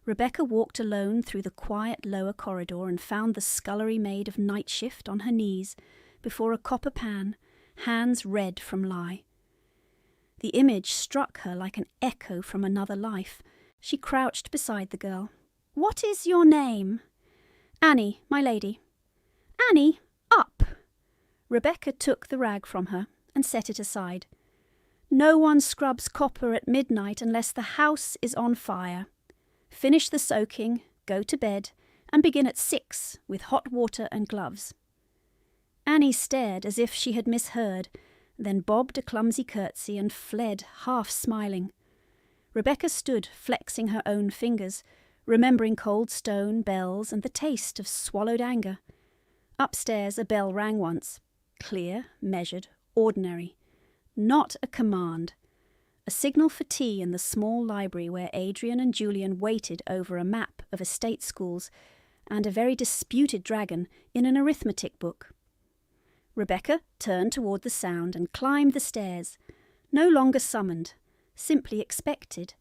Rebecca walked alone through the quiet lower corridor and found the scullery maid of night shift on her knees, before a copper pan, hands red from lye. The image struck her like an echo from another life. She crouched beside the girl. "What is your name?" "Annie, my lady." "Annie, up!" Rebecca took the rag from her and set it aside. "No one scrubs copper at midnight unless the house is on fire. Finish the soaking, go to bed, and begin at 6 with hot water and gloves." Annie stared as if she had misheard, then bobbed a clumsy curtsy and fled, half smiling. Rebecca stood flexing her own fingers, remembering cold stone, bells, and the taste of swallowed anger. Upstairs a bell rang once, clear, measured, ordinary. Not a command. A signal for tea in the small library where Adrian and Julian waited over a map of estate schools and a very disputed dragon in an arithmetic book. Rebecca turned toward the sound and climbed the stairs, no longer summoned, simply expected.